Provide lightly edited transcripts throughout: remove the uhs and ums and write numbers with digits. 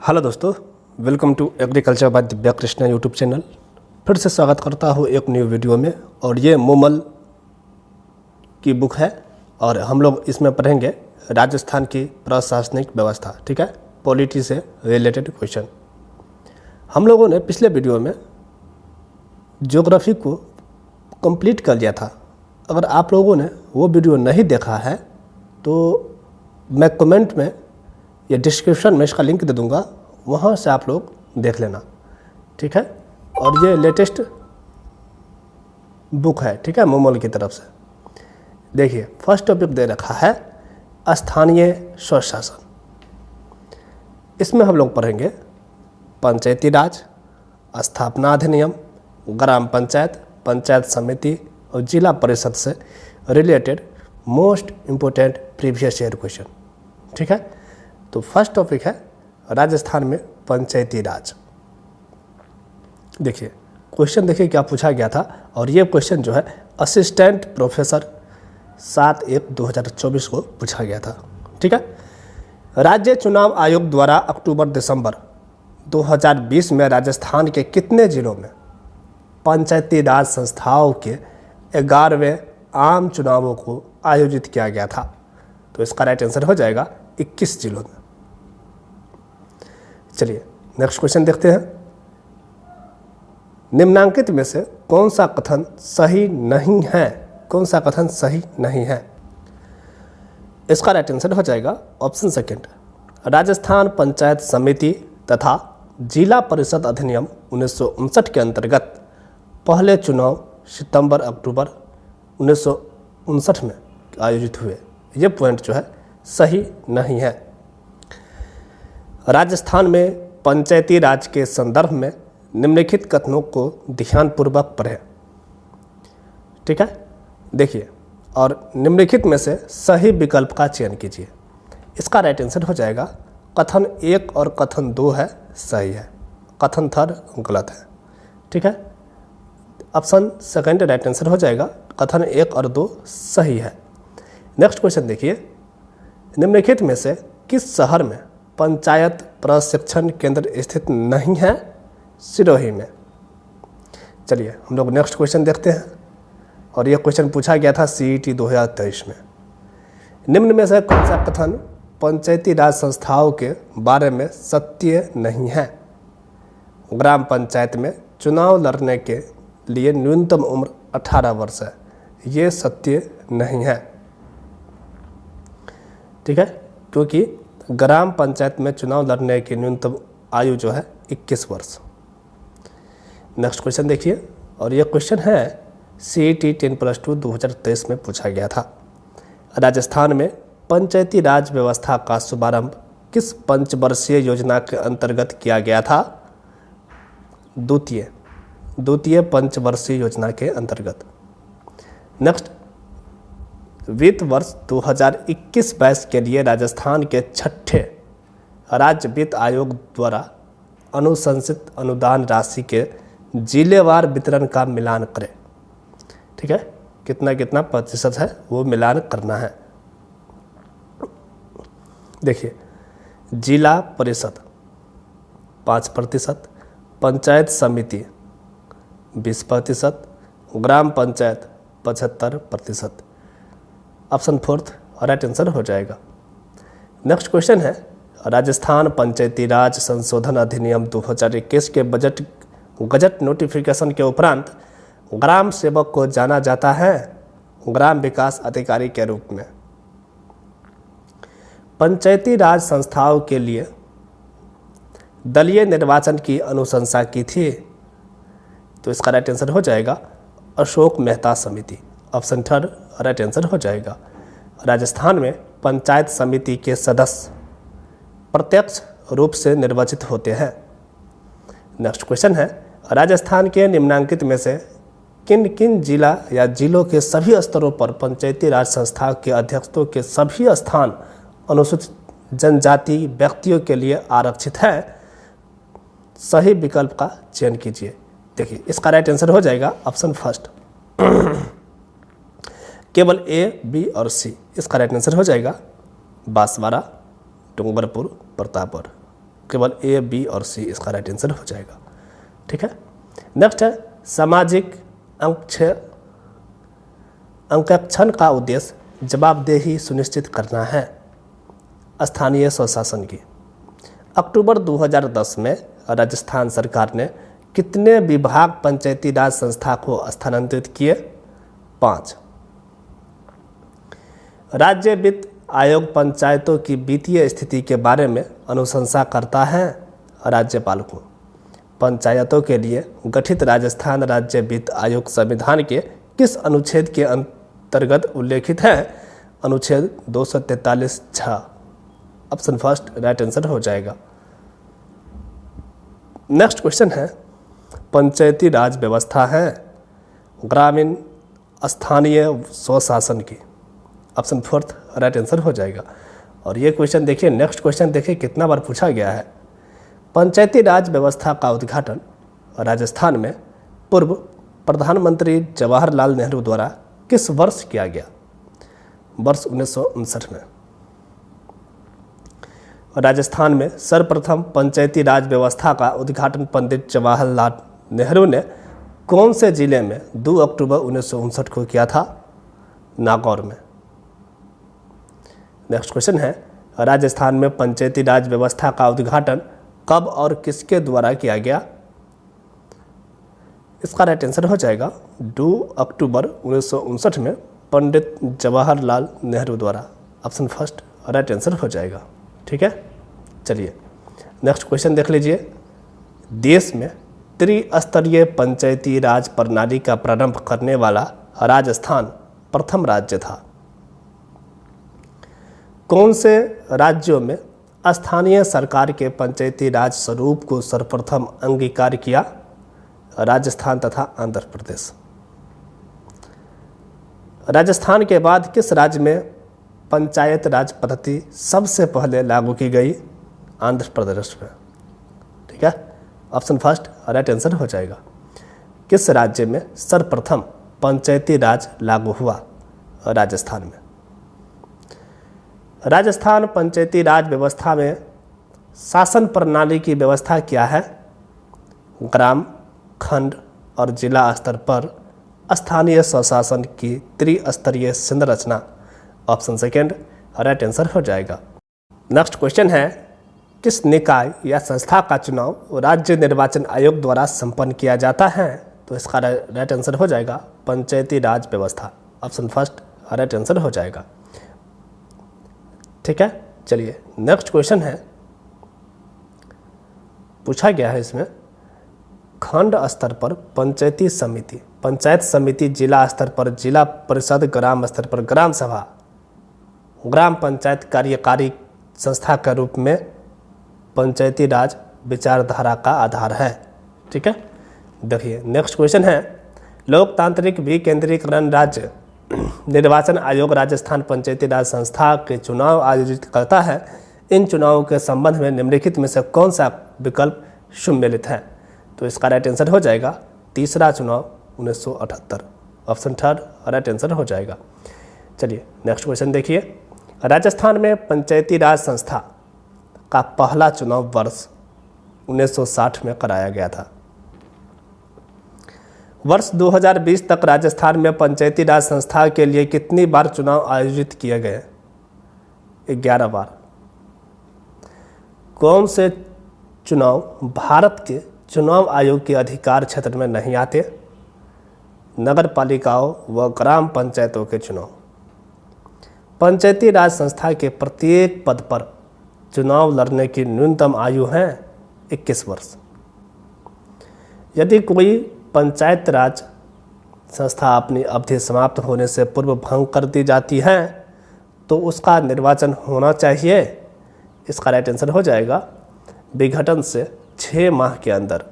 Hello दोस्तों, welcome to agriculture by Divya Krishna YouTube channel. फिर से स्वागत करता हूँ एक न्यू वीडियो में। और ये मोमल की बुक है और हम लोग इसमें पढ़ेंगे राजस्थान की प्रशासनिक व्यवस्था। ठीक है, पॉलिटी से रिलेटेड क्वेश्चन। हम लोगों ने पिछले वीडियो में ज्योग्राफी को कंप्लीट कर लिया था। अगर आप लोगों ने वो वीडियो नहीं देखा है तो मैं कमेंट में या डिस्क्रिप्शन में इसका लिंक दे दूंगा, वहाँ से आप लोग देख लेना। ठीक है, और ये लेटेस्ट बुक है। ठीक है, मोमल की तरफ से। देखिए, फर्स्ट टॉपिक दे रखा है स्थानीय स्वशासन। इसमें हम लोग पढ़ेंगे पंचायती राज, स्थापना अधिनियम, ग्राम पंचायत, पंचायत समिति और जिला परिषद से related most important previous year question. ठीक है, तो फर्स्ट टॉपिक है राजस्थान में पंचायती राज। देखिए क्वेश्चन, देखिए क्या पूछा गया था। और ये क्वेश्चन जो है असिस्टेंट प्रोफेसर 7/1/2024 को पूछा गया था। ठीक है, राज्य चुनाव आयोग द्वारा अक्टूबर-दिसंबर 2020 में राजस्थान के कितने जिलों में पंचायती राज संस्थाओं के 11वें आम चुनावों को आयोजित किया गया था? तो इसका राइट आंसर हो जाएगा 21 जिलों में। चलिए नेक्स्ट क्वेश्चन देखते हैं। निम्नांकित में से कौन सा कथन सही नहीं है? कौन सा कथन सही नहीं है? इसका राइट आंसर हो जाएगा ऑप्शन सेकंड, राजस्थान पंचायत समिति तथा जिला परिषद अधिनियम 1959 के अंतर्गत पहले चुनाव सितंबर-अक्टूबर 1959 में आयोजित हुए। ये पॉइंट जो है सही नहीं है। राजस्थान में पंचायती राज के संदर्भ में निम्नलिखित कथनों को ध्यानपूर्वक पढ़ें। ठीक है, देखिए, और निम्नलिखित में से सही विकल्प का चयन कीजिए। इसका राइट आंसर हो जाएगा कथन 1 और कथन 2 है सही है, कथन 3 गलत है। ठीक है, ऑप्शन सेकंड राइट आंसर हो जाएगा, कथन 1 और 2 सही है। नेक्स्ट क्वेश्चन देखिए, निम्नलिखित में से किस शहर में पंचायत प्रशिक्षण केंद्र स्थित नहीं है? सिरोही में। चलिए हम लोग नेक्स्ट क्वेश्चन देखते हैं। और यह क्वेश्चन पूछा गया था CET 2023 में। निम्न में से कौन सा कथन पंचायती राज संस्थाओं के बारे में सत्य नहीं है? ग्राम पंचायत में चुनाव लड़ने के लिए न्यूनतम उम्र 18 वर्ष है। ये सत्य नहीं है। ठीक है, क्योंकि ग्राम पंचायत में चुनाव लड़ने की न्यूनतम आयु जो है 21 वर्ष। नेक्स्ट क्वेश्चन देखिए, और यह क्वेश्चन है CET 10+2 2023 में पूछा गया था। राजस्थान में पंचायती राज व्यवस्था का शुभारंभ किस पंचवर्षीय योजना के अंतर्गत किया गया था? द्वितीय पंचवर्षीय योजना के अंतर्गत। नेक्स्ट, वित्त वर्ष 2021-22 के लिए राजस्थान के 6ठे राज्य वित्त आयोग द्वारा अनुशंसित अनुदान राशि के जिलेवार वितरण का मिलान करें। ठीक है, कितना कितना प्रतिशत है वो मिलान करना है। देखिए, जिला परिषद 5%, पंचायत समिति 20%, ग्राम पंचायत 75%। ऑप्शन 4 राइट आंसर हो जाएगा। नेक्स्ट क्वेश्चन है, राजस्थान पंचायती राज संशोधन अधिनियम 2021 के गजट नोटिफिकेशन के उपरांत ग्राम सेवक को जाना जाता है ग्राम विकास अधिकारी के रूप में। पंचायती राज संस्थाओं के लिए दलीय निर्वाचन की अनुशंसा की थी। तो इसका राइट आंसर हो जाएगा अशोक मेहता समिति। ऑप्शन 3 राइट आंसर हो जाएगा। राजस्थान में पंचायत समिति के सदस्य प्रत्यक्ष रूप से निर्वाचित होते हैं। नेक्स्ट क्वेश्चन है, राजस्थान के निम्नांकित में से किन किन जिला या जिलों के सभी स्तरों पर पंचायती राज संस्था के अध्यक्षों के सभी स्थान अनुसूचित जनजाति व्यक्तियों के लिए आरक्षित है? सही विकल्प का चयन कीजिए। देखिए, इसका राइट आंसर हो जाएगा ऑप्शन फर्स्ट, केवल A, B और C। इसका राइट आंसर हो जाएगा बांसवाड़ा, डूंगरपुर, प्रतापगढ़। केवल ए, बी और सी इसका राइट आंसर हो जाएगा। ठीक है, नेक्स्ट है सामाजिक अंकेक्षण का उद्देश्य जवाबदेही सुनिश्चित करना है स्थानीय स्वशासन की। अक्टूबर 2010 में राजस्थान सरकार ने कितने विभाग पंचायती राज संस्था को स्थानांतरित किए? 5। राज्य वित्त आयोग पंचायतों की वित्तीय स्थिति के बारे में अनुशंसा करता है राज्यपाल को। पंचायतों के लिए गठित राजस्थान राज्य वित्त आयोग संविधान के किस अनुच्छेद के अंतर्गत उल्लेखित है? अनुच्छेद 243(6). ऑप्शन फर्स्ट राइट आंसर हो जाएगा। नेक्स्ट क्वेश्चन है पंचायती राज व्यवस्था है ग्रामीण स्थानीय स्वशासन की। ऑप्शन फोर्थ राइट आंसर हो जाएगा। और ये क्वेश्चन देखिए, नेक्स्ट क्वेश्चन देखिए कितना बार पूछा गया है। पंचायती राज व्यवस्था का उद्घाटन राजस्थान में पूर्व प्रधानमंत्री जवाहरलाल नेहरू द्वारा किस वर्ष किया गया? वर्ष 1959 में। राजस्थान में सर्वप्रथम पंचायती राज व्यवस्था का उद्घाटन पंडित जवाहरलाल नेहरू ने कौन से जिले में 2 अक्टूबर 1959 को किया था? नागौर में। नेक्स्ट क्वेश्चन है राजस्थान में पंचायती राज व्यवस्था का उद्घाटन कब और किसके द्वारा किया गया? इसका राइट आंसर हो जाएगा 2 अक्टूबर 1959 में पंडित जवाहरलाल नेहरू द्वारा। ऑप्शन फर्स्ट राइट आंसर हो जाएगा। ठीक है, चलिए नेक्स्ट क्वेश्चन देख लीजिए। देश में त्रिस्तरीय पंचायती राज प्रणाली का प्रारंभ करने वाला राजस्थान प्रथम राज्य था। कौन से राज्यों में स्थानीय सरकार के पंचायती राज स्वरूप को सर्वप्रथम अंगीकार किया? राजस्थान तथा आंध्र प्रदेश। राजस्थान के बाद किस राज्य में पंचायत राज पद्धति सबसे पहले लागू की गई? आंध्र प्रदेश में। ठीक है, ऑप्शन फर्स्ट राइट आंसर हो जाएगा। किस राज्य में सर्वप्रथम पंचायती राज लागू हुआ? राजस्थान में। राजस्थान पंचायती राज व्यवस्था में शासन प्रणाली की व्यवस्था क्या है? ग्राम, खंड और जिला स्तर पर स्थानीय स्वशासन की त्रिस्तरीय संरचना। ऑप्शन सेकेंड राइट आंसर हो जाएगा। नेक्स्ट क्वेश्चन है किस निकाय या संस्था का चुनाव राज्य निर्वाचन आयोग द्वारा संपन्न किया जाता है? तो इसका राइट आंसर हो जाएगा पंचायती राज व्यवस्था। ऑप्शन फर्स्ट राइट आंसर हो जाएगा। ठीक है, चलिए नेक्स्ट क्वेश्चन है, पूछा गया है इसमें खंड स्तर पर पंचायती समिति, पंचायत समिति, जिला स्तर पर जिला परिषद, ग्राम स्तर पर ग्राम सभा, ग्राम पंचायत कार्यकारी संस्था के रूप में पंचायती राज विचारधारा का आधार है। ठीक है, देखिए नेक्स्ट क्वेश्चन है लोकतांत्रिक विकेंद्रीकरण राज्य निर्वाचन आयोग राजस्थान पंचायती राज संस्था के चुनाव आयोजित करता है। इन चुनावों के संबंध में निम्नलिखित में से कौन सा विकल्प सम्मिलित है? तो इसका राइट आंसर हो जाएगा तीसरा चुनाव 1978। ऑप्शन थर्ड राइट आंसर हो जाएगा। चलिए नेक्स्ट क्वेश्चन देखिए। राजस्थान में पंचायती राज संस्था का पहला चुनाव वर्ष 1960 में कराया गया था। वर्ष 2020 तक राजस्थान में पंचायती राज संस्था के लिए कितनी बार चुनाव आयोजित किए गए? 11 बार। कौन से चुनाव भारत के चुनाव आयोग के अधिकार क्षेत्र में नहीं आते? नगर पालिकाओं व ग्राम पंचायतों के चुनाव। पंचायती राज संस्था के प्रत्येक पद पर चुनाव लड़ने की न्यूनतम आयु है 21 वर्ष। यदि कोई पंचायत राज संस्था अपनी अवधि समाप्त होने से पूर्व भंग कर दी जाती है तो उसका निर्वाचन होना चाहिए। इसका राइट आंसर हो जाएगा विघटन से 6 माह के अंदर।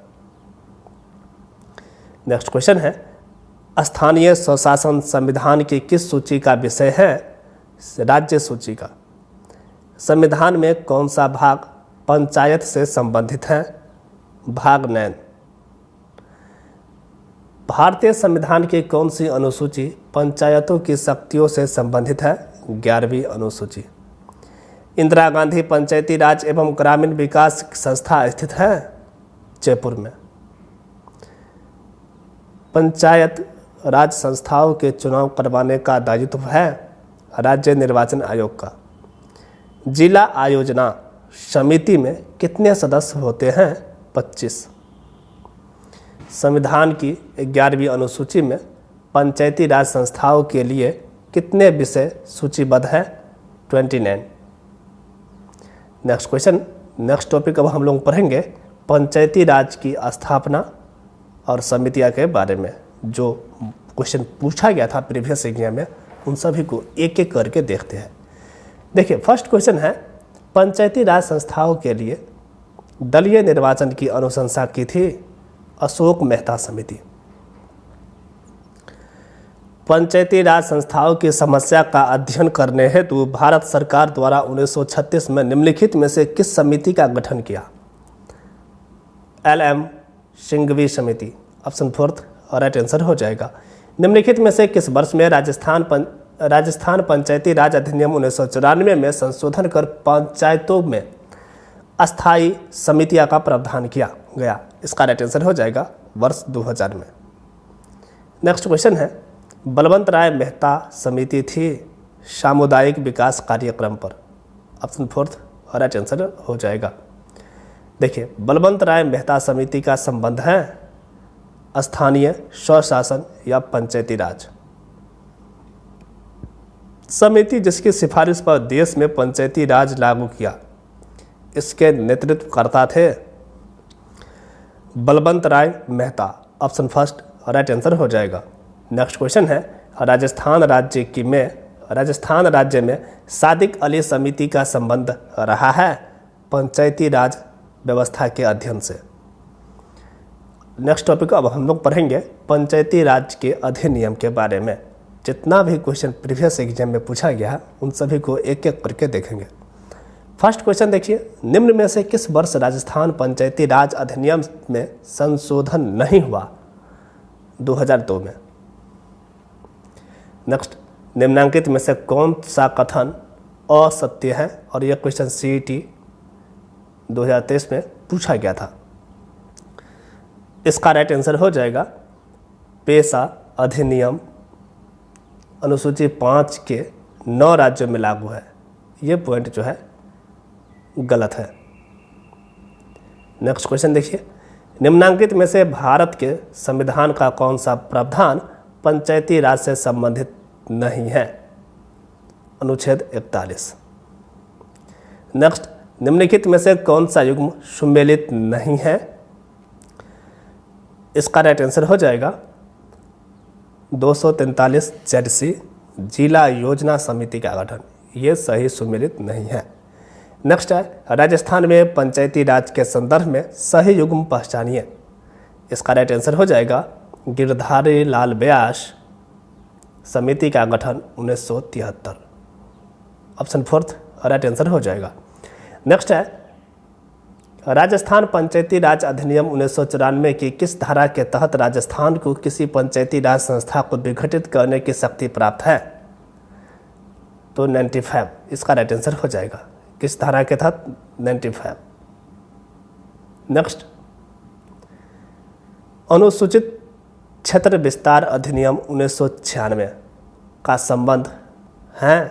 नेक्स्ट क्वेश्चन है स्थानीय स्वशासन संविधान की किस सूची का विषय है? राज्य सूची का। संविधान में कौन सा भाग पंचायत से संबंधित है? भाग 9। भारतीय संविधान की कौन सी अनुसूची पंचायतों की शक्तियों से संबंधित है? 11वीं अनुसूची। इंदिरा गांधी पंचायती राज एवं ग्रामीण विकास संस्था स्थित है जयपुर में। पंचायत राज संस्थाओं के चुनाव करवाने का दायित्व है राज्य निर्वाचन आयोग का। जिला आयोजना समिति में कितने सदस्य होते हैं? 25। संविधान की 11वीं अनुसूची में पंचायती राज संस्थाओं के लिए कितने विषय सूचीबद्ध है? 29। नेक्स्ट क्वेश्चन, नेक्स्ट टॉपिक अब हम लोग पढ़ेंगे पंचायती राज की स्थापना और समितियां के बारे में। जो क्वेश्चन पूछा गया था प्रीवियस एग्जाम में उन सभी को एक एक करके देखते हैं। देखिए फर्स्ट क्वेश्चन है, पंचायती राज संस्थाओं के लिए दलीय निर्वाचन की अनुशंसा की थी अशोक मेहता समिति। पंचायती राज संस्थाओं की समस्या का अध्ययन करने हेतु भारत सरकार द्वारा 1936 में निम्नलिखित में से किस समिति का गठन किया? LM सिंघवी समिति। ऑप्शन 4 राइट आंसर हो जाएगा। निम्नलिखित में से किस वर्ष में राजस्थान पंचायती राज अधिनियम 1994 में संशोधन कर पंचायतों में अस्थायी समितियां का प्रावधान किया गया? इसका राइट आंसर हो जाएगा वर्ष 2000 में। नेक्स्ट क्वेश्चन है, बलवंत राय मेहता समिति थी सामुदायिक विकास कार्यक्रम पर। ऑप्शन 4 राइट आंसर हो जाएगा। देखिए बलवंत राय मेहता समिति का संबंध है स्थानीय स्वशासन या पंचायती राज। समिति जिसकी सिफारिश पर देश में पंचायती राज लागू किया, इसके नेतृत्वकर्ता थे बलवंत राय मेहता। ऑप्शन 1 राइट आंसर हो जाएगा। नेक्स्ट क्वेश्चन है, राजस्थान राज्य में सादिक अली समिति का संबंध रहा है पंचायती राज व्यवस्था के अध्ययन से। नेक्स्ट टॉपिक अब हम लोग पढ़ेंगे पंचायती राज के अधिनियम के बारे में। जितना भी क्वेश्चन प्रीवियस एग्जाम में पूछा गया है उन सभी को एक एक करके देखेंगे। फर्स्ट क्वेश्चन देखिए, निम्न में से किस वर्ष राजस्थान पंचायती राज अधिनियम में संशोधन नहीं हुआ? 2002 में। नेक्स्ट, निम्नांकित में से कौन सा कथन असत्य है? और यह क्वेश्चन CET 2023 में पूछा गया था। इसका राइट आंसर हो जाएगा पेशा अधिनियम अनुसूची 5 के 9 राज्यों में लागू है। ये पॉइंट जो है गलत है। नेक्स्ट क्वेश्चन देखिए, निम्नांकित में से भारत के संविधान का कौन सा प्रावधान पंचायती राज से संबंधित नहीं है? अनुच्छेद 41। नेक्स्ट, निम्नलिखित में से कौन सा युग्म सुमेलित नहीं है? इसका राइट आंसर हो जाएगा 243 ZC जिला योजना समिति का गठन। ये सही सुमेलित नहीं है। नेक्स्ट है, राजस्थान में पंचायती राज के संदर्भ में सही युग्म पहचानिए। इसका राइट आंसर हो जाएगा गिरधारी लाल व्यास समिति का गठन 1973। ऑप्शन 4 राइट आंसर हो जाएगा। नेक्स्ट है, राजस्थान पंचायती राज अधिनियम 1994 की किस धारा के तहत राजस्थान को किसी पंचायती राज संस्था को विघटित करने की शक्ति प्राप्त है? तो 95। इसका राइट आंसर हो जाएगा। किस धारा के तहत? 95। नेक्स्ट, अनुसूचित क्षेत्र विस्तार अधिनियम 1996 का संबंध है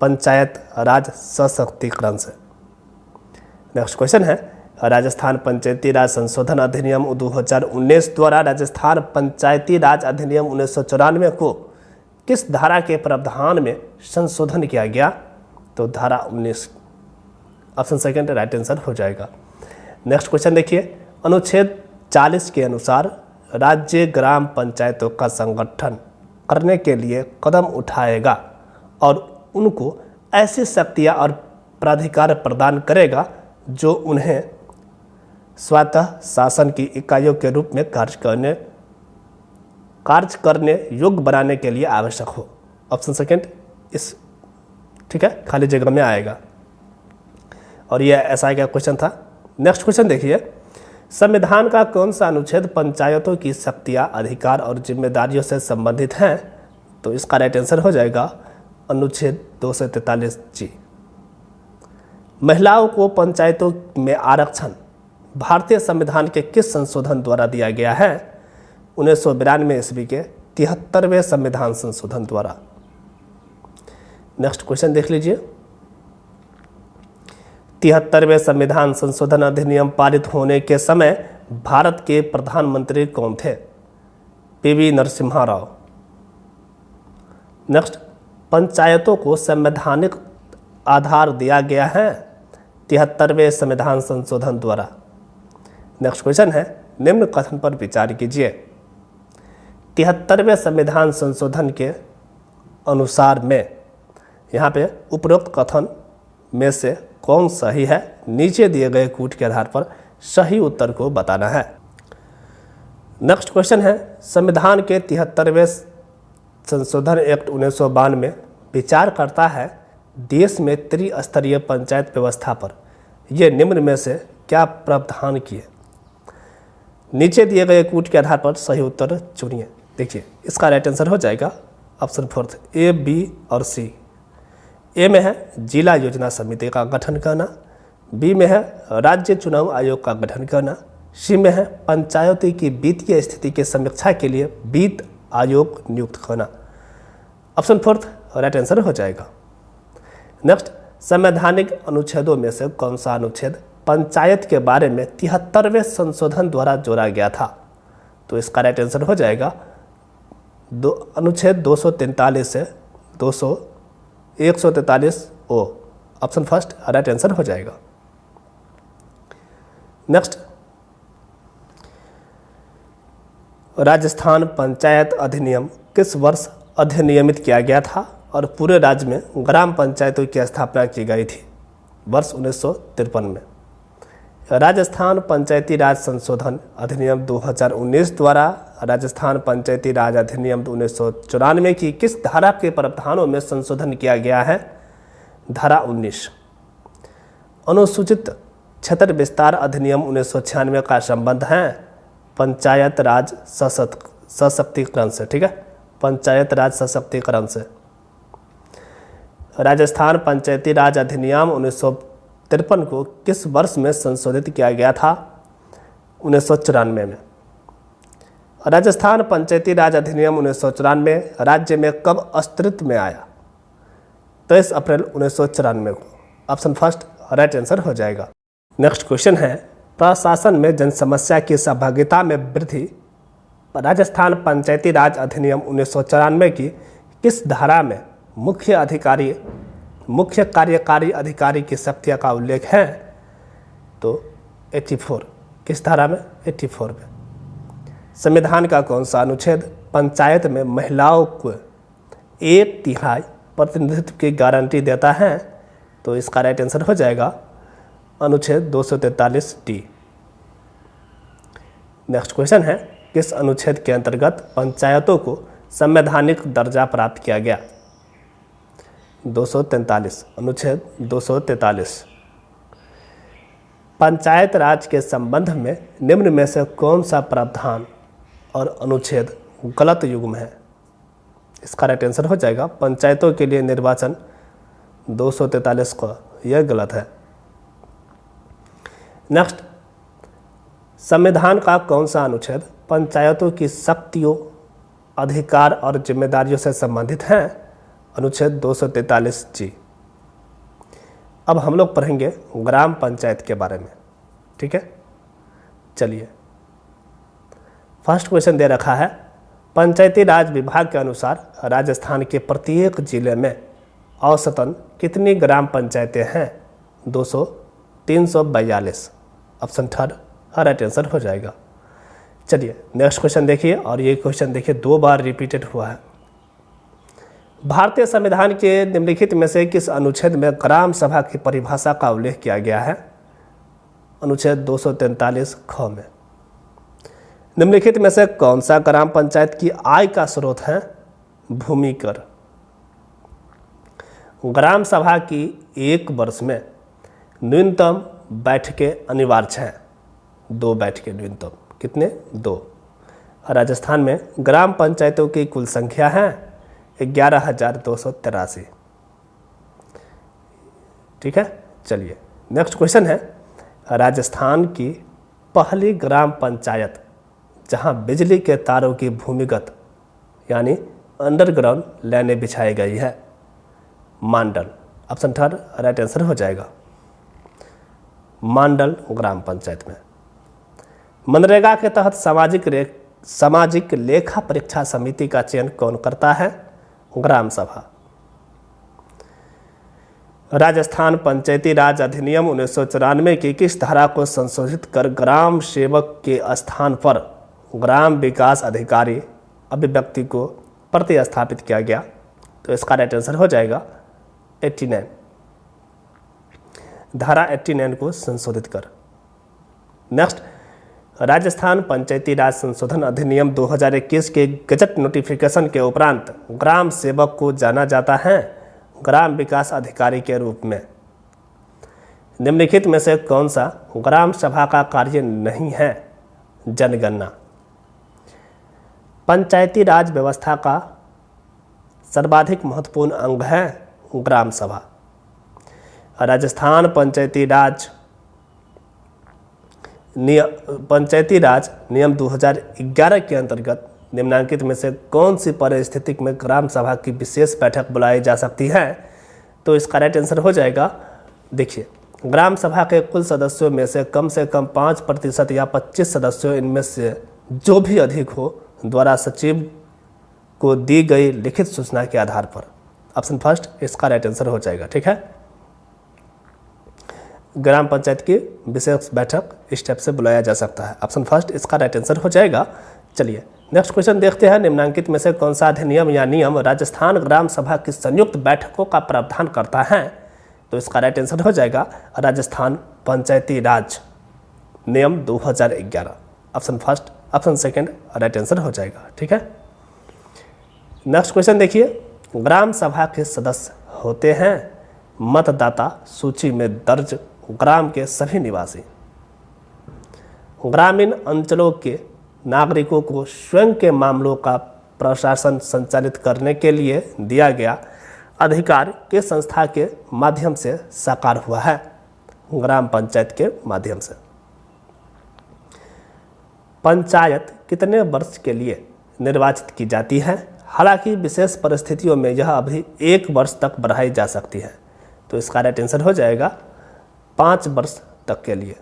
पंचायत राज सशक्तिकरण से। नेक्स्ट क्वेश्चन है, राजस्थान पंचायती राज संशोधन अधिनियम 2019 द्वारा राजस्थान पंचायती राज अधिनियम 1994 को किस धारा के प्रावधान में संशोधन किया गया? तो धारा 19। ऑप्शन 2 राइट आंसर हो जाएगा। नेक्स्ट क्वेश्चन देखिए, अनुच्छेद 40 के अनुसार राज्य ग्राम पंचायतों का संगठन करने के लिए कदम उठाएगा और उनको ऐसी शक्तियाँ और प्राधिकार प्रदान करेगा जो उन्हें स्वतः शासन की इकाइयों के रूप में कार्य करने योग्य बनाने के लिए आवश्यक हो। ऑप्शन 2 इस ठीक है खाली जगह में आएगा और यह ऐसा क्या क्वेश्चन था। नेक्स्ट क्वेश्चन देखिए, संविधान का कौन सा अनुच्छेद पंचायतों की शक्तियाँ, अधिकार और जिम्मेदारियों से संबंधित हैं? तो इसका राइट आंसर हो जाएगा अनुच्छेद 243 जी। महिलाओं को पंचायतों में आरक्षण भारतीय संविधान के किस संशोधन द्वारा दिया गया है? 1992 ईस्वी के 73वें संविधान संशोधन द्वारा। नेक्स्ट क्वेश्चन देख लीजिए। 73वें संविधान संशोधन अधिनियम पारित होने के समय भारत के प्रधानमंत्री कौन थे? पीवी नरसिम्हा राव। नेक्स्ट, पंचायतों को संवैधानिक आधार दिया गया है 73वें संविधान संशोधन द्वारा। नेक्स्ट क्वेश्चन है, निम्न कथन पर विचार कीजिए। 73वें संविधान संशोधन के अनुसार में यहाँ पे उपरोक्त कथन में से कौन सही है? नीचे दिए गए कूट के आधार पर सही उत्तर को बताना है। नेक्स्ट क्वेश्चन है, संविधान के 73वें संशोधन एक्ट 1992 में विचार करता है देश में त्रिस्तरीय पंचायत व्यवस्था पर। यह निम्न में से क्या प्रावधान किए? नीचे दिए गए कूट के आधार पर सही उत्तर चुनिए। देखिए, इसका राइट आंसर हो जाएगा ऑप्शन फोर्थ, ए, बी और सी। ए में है जिला योजना समिति का गठन करना, बी में है राज्य चुनाव आयोग का गठन करना, सी में है पंचायती की वित्तीय स्थिति की समीक्षा के लिए वित्त आयोग नियुक्त करना। ऑप्शन फोर्थ राइट आंसर हो जाएगा। नेक्स्ट, संवैधानिक अनुच्छेदों में से कौन सा अनुच्छेद पंचायत के बारे में 73वें संशोधन द्वारा जोड़ा गया था? तो इसका राइट आंसर हो जाएगा अनुच्छेद 243 से 143 ओ। ऑप्शन फर्स्ट राइट आंसर हो जाएगा। नेक्स्ट, राजस्थान पंचायत अधिनियम किस वर्ष अधिनियमित किया गया था और पूरे राज्य में ग्राम पंचायतों की स्थापना की गई थी? वर्ष 1953 में। राजस्थान पंचायती राज संशोधन अधिनियम 2019 द्वारा राजस्थान पंचायती राज अधिनियम 1994 की किस धारा के प्रावधानों में संशोधन किया गया है? धारा 19। अनुसूचित क्षेत्र विस्तार अधिनियम 1996 का संबंध है पंचायत राज सशक्तिकरण से। ठीक है, पंचायत राज सशक्तिकरण से। राजस्थान पंचायती राज अधिनियम 1953 को किस वर्ष में संशोधित किया गया था? 1994 में। राजस्थान पंचायती राज अधिनियम 1994 राज्य में कब अस्तित्व में आया? 23 अप्रैल 1994 को। ऑप्शन फर्स्ट राइट आंसर हो जाएगा। नेक्स्ट क्वेश्चन है, प्रशासन में जन समस्या की सहभागिता में वृद्धि राजस्थान पंचायती राज अधिनियम 1994 की किस धारा में मुख्य कार्यकारी अधिकारी की शक्तियों का उल्लेख है? तो 84। किस धारा में? 84 में। संविधान का कौन सा अनुच्छेद पंचायत में महिलाओं को 1/3 प्रतिनिधित्व की गारंटी देता है? तो इसका राइट आंसर हो जाएगा अनुच्छेद 243 डी। नेक्स्ट क्वेश्चन है, किस अनुच्छेद के अंतर्गत पंचायतों को संवैधानिक दर्जा प्राप्त किया गया? 243, अनुच्छेद 243। पंचायत राज के संबंध में निम्न में से कौन सा प्रावधान और अनुच्छेद गलत युग्म है? इसका राइट आंसर हो जाएगा पंचायतों के लिए निर्वाचन 243 का, यह गलत है। नेक्स्ट, संविधान का कौन सा अनुच्छेद पंचायतों की शक्तियों, अधिकार और जिम्मेदारियों से संबंधित है? अनुच्छेद 243 जी। अब हम लोग पढ़ेंगे ग्राम पंचायत के बारे में। ठीक है, चलिए। फर्स्ट क्वेश्चन दे रखा है, पंचायती राज विभाग के अनुसार राजस्थान के प्रत्येक जिले में औसतन कितनी ग्राम पंचायतें हैं? 342। ऑप्शन थर्ड राइट आंसर हो जाएगा। चलिए नेक्स्ट क्वेश्चन देखिए, और ये क्वेश्चन देखिए 2 बार रिपीटेड हुआ है। भारतीय संविधान के निम्नलिखित में से किस अनुच्छेद में ग्राम सभा की परिभाषा का उल्लेख किया गया है? अनुच्छेद 243 ख में। निम्नलिखित में से कौन सा ग्राम पंचायत की आय का स्रोत है? भूमि कर। ग्राम सभा की एक वर्ष में न्यूनतम बैठकें अनिवार्य हैं, 2 बैठकें न्यूनतम। कितने? 2। राजस्थान में ग्राम पंचायतों की कुल संख्या है 11,283। ठीक है, चलिए नेक्स्ट क्वेश्चन है, राजस्थान की पहली ग्राम पंचायत जहां बिजली के तारों की भूमिगत यानी अंडरग्राउंड लाइनें बिछाई गई है? Mandal. Option third right answer हो जाएगा, मांडल ग्राम पंचायत में। मनरेगा के तहत सामाजिक लेखा परीक्षा समिति का चयन कौन करता है? ग्राम सभा। राजस्थान पंचायती राज अधिनियम 1994 की किस धारा को संशोधित कर ग्राम सेवक के स्थान पर ग्राम विकास अधिकारी अभिव्यक्ति को प्रतिस्थापित किया गया? तो इसका राइट आंसर हो जाएगा 89, धारा 89 को संशोधित कर। नेक्स्ट, राजस्थान पंचायती राज संशोधन अधिनियम 2021 के गजट नोटिफिकेशन के उपरांत ग्राम सेवक को जाना जाता है ग्राम विकास अधिकारी के रूप में। निम्नलिखित में से कौन सा ग्राम सभा का कार्य नहीं है? जनगणना। पंचायती राज व्यवस्था का सर्वाधिक महत्वपूर्ण अंग है ग्राम सभा। राजस्थान पंचायती राज नियम 2011 के अंतर्गत निम्नलिखित में से कौन सी परिस्थिति में ग्राम सभा की विशेष बैठक बुलाई जा सकती है? तो इसका राइट आंसर हो जाएगा, देखिए, ग्राम सभा के कुल सदस्यों में से कम 5% या 25 सदस्यों इनमें से जो भी अधिक हो द्वारा सचिव को दी गई लिखित सूचना के आधार पर। ऑप्शन फर्स्ट इसका राइट आंसर हो जाएगा। ठीक है, ग्राम पंचायत की विशेष बैठक इस टाइप से बुलाया जा सकता है। ऑप्शन फर्स्ट इसका राइट आंसर हो जाएगा। चलिए नेक्स्ट क्वेश्चन देखते हैं, निम्नलिखित में से कौन सा अधिनियम या नियम राजस्थान ग्राम सभा की संयुक्त बैठकों का प्रावधान करता है? तो इसका राइट आंसर हो जाएगा राजस्थान पंचायती राज नियम 2011। Option first, option second right answer हो जाएगा। ठीक है, नेक्स्ट क्वेश्चन देखिए, ग्राम सभा के सदस्य होते हैं मतदाता सूची में दर्ज ग्राम के सभी निवासी। ग्रामीण अंचलों के नागरिकों को स्वयं के मामलों का प्रशासन संचालित करने के लिए दिया गया अधिकार के संस्था के माध्यम से साकार हुआ है? ग्राम पंचायत के माध्यम से। पंचायत कितने वर्ष के लिए निर्वाचित की जाती है? हालांकि विशेष परिस्थितियों में यह अवधि 1 वर्ष तक बढ़ाई जा सकती है। तो इसका राइट आंसर हो जाएगा 5 वर्ष तक के लिए।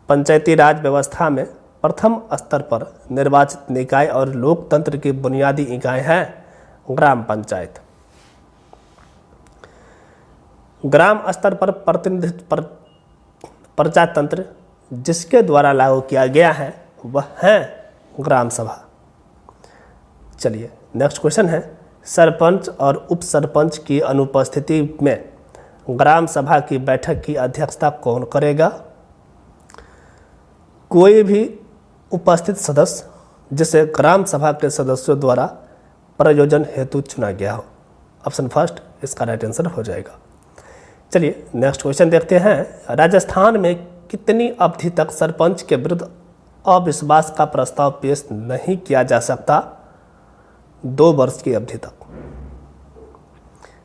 पंचायती राज व्यवस्था में प्रथम स्तर पर निर्वाचित निकाय और लोकतंत्र की बुनियादी इकाई है ग्राम पंचायत। ग्राम स्तर पर प्रतिनिधित्व प्रजातंत्र जिसके द्वारा लागू किया गया है वह है ग्राम सभा। चलिए नेक्स्ट क्वेश्चन है, सरपंच और उप सरपंच की अनुपस्थिति में ग्राम सभा की बैठक की अध्यक्षता कौन करेगा? कोई भी उपस्थित सदस्य जिसे ग्राम सभा के सदस्यों द्वारा प्रयोजन हेतु चुना गया हो। ऑप्शन फर्स्ट इसका राइट आंसर हो जाएगा। चलिए नेक्स्ट क्वेश्चन देखते हैं, राजस्थान में कितनी अवधि तक सरपंच के विरुद्ध अविश्वास का प्रस्ताव पेश नहीं किया जा सकता? 2 वर्ष की अवधि तक।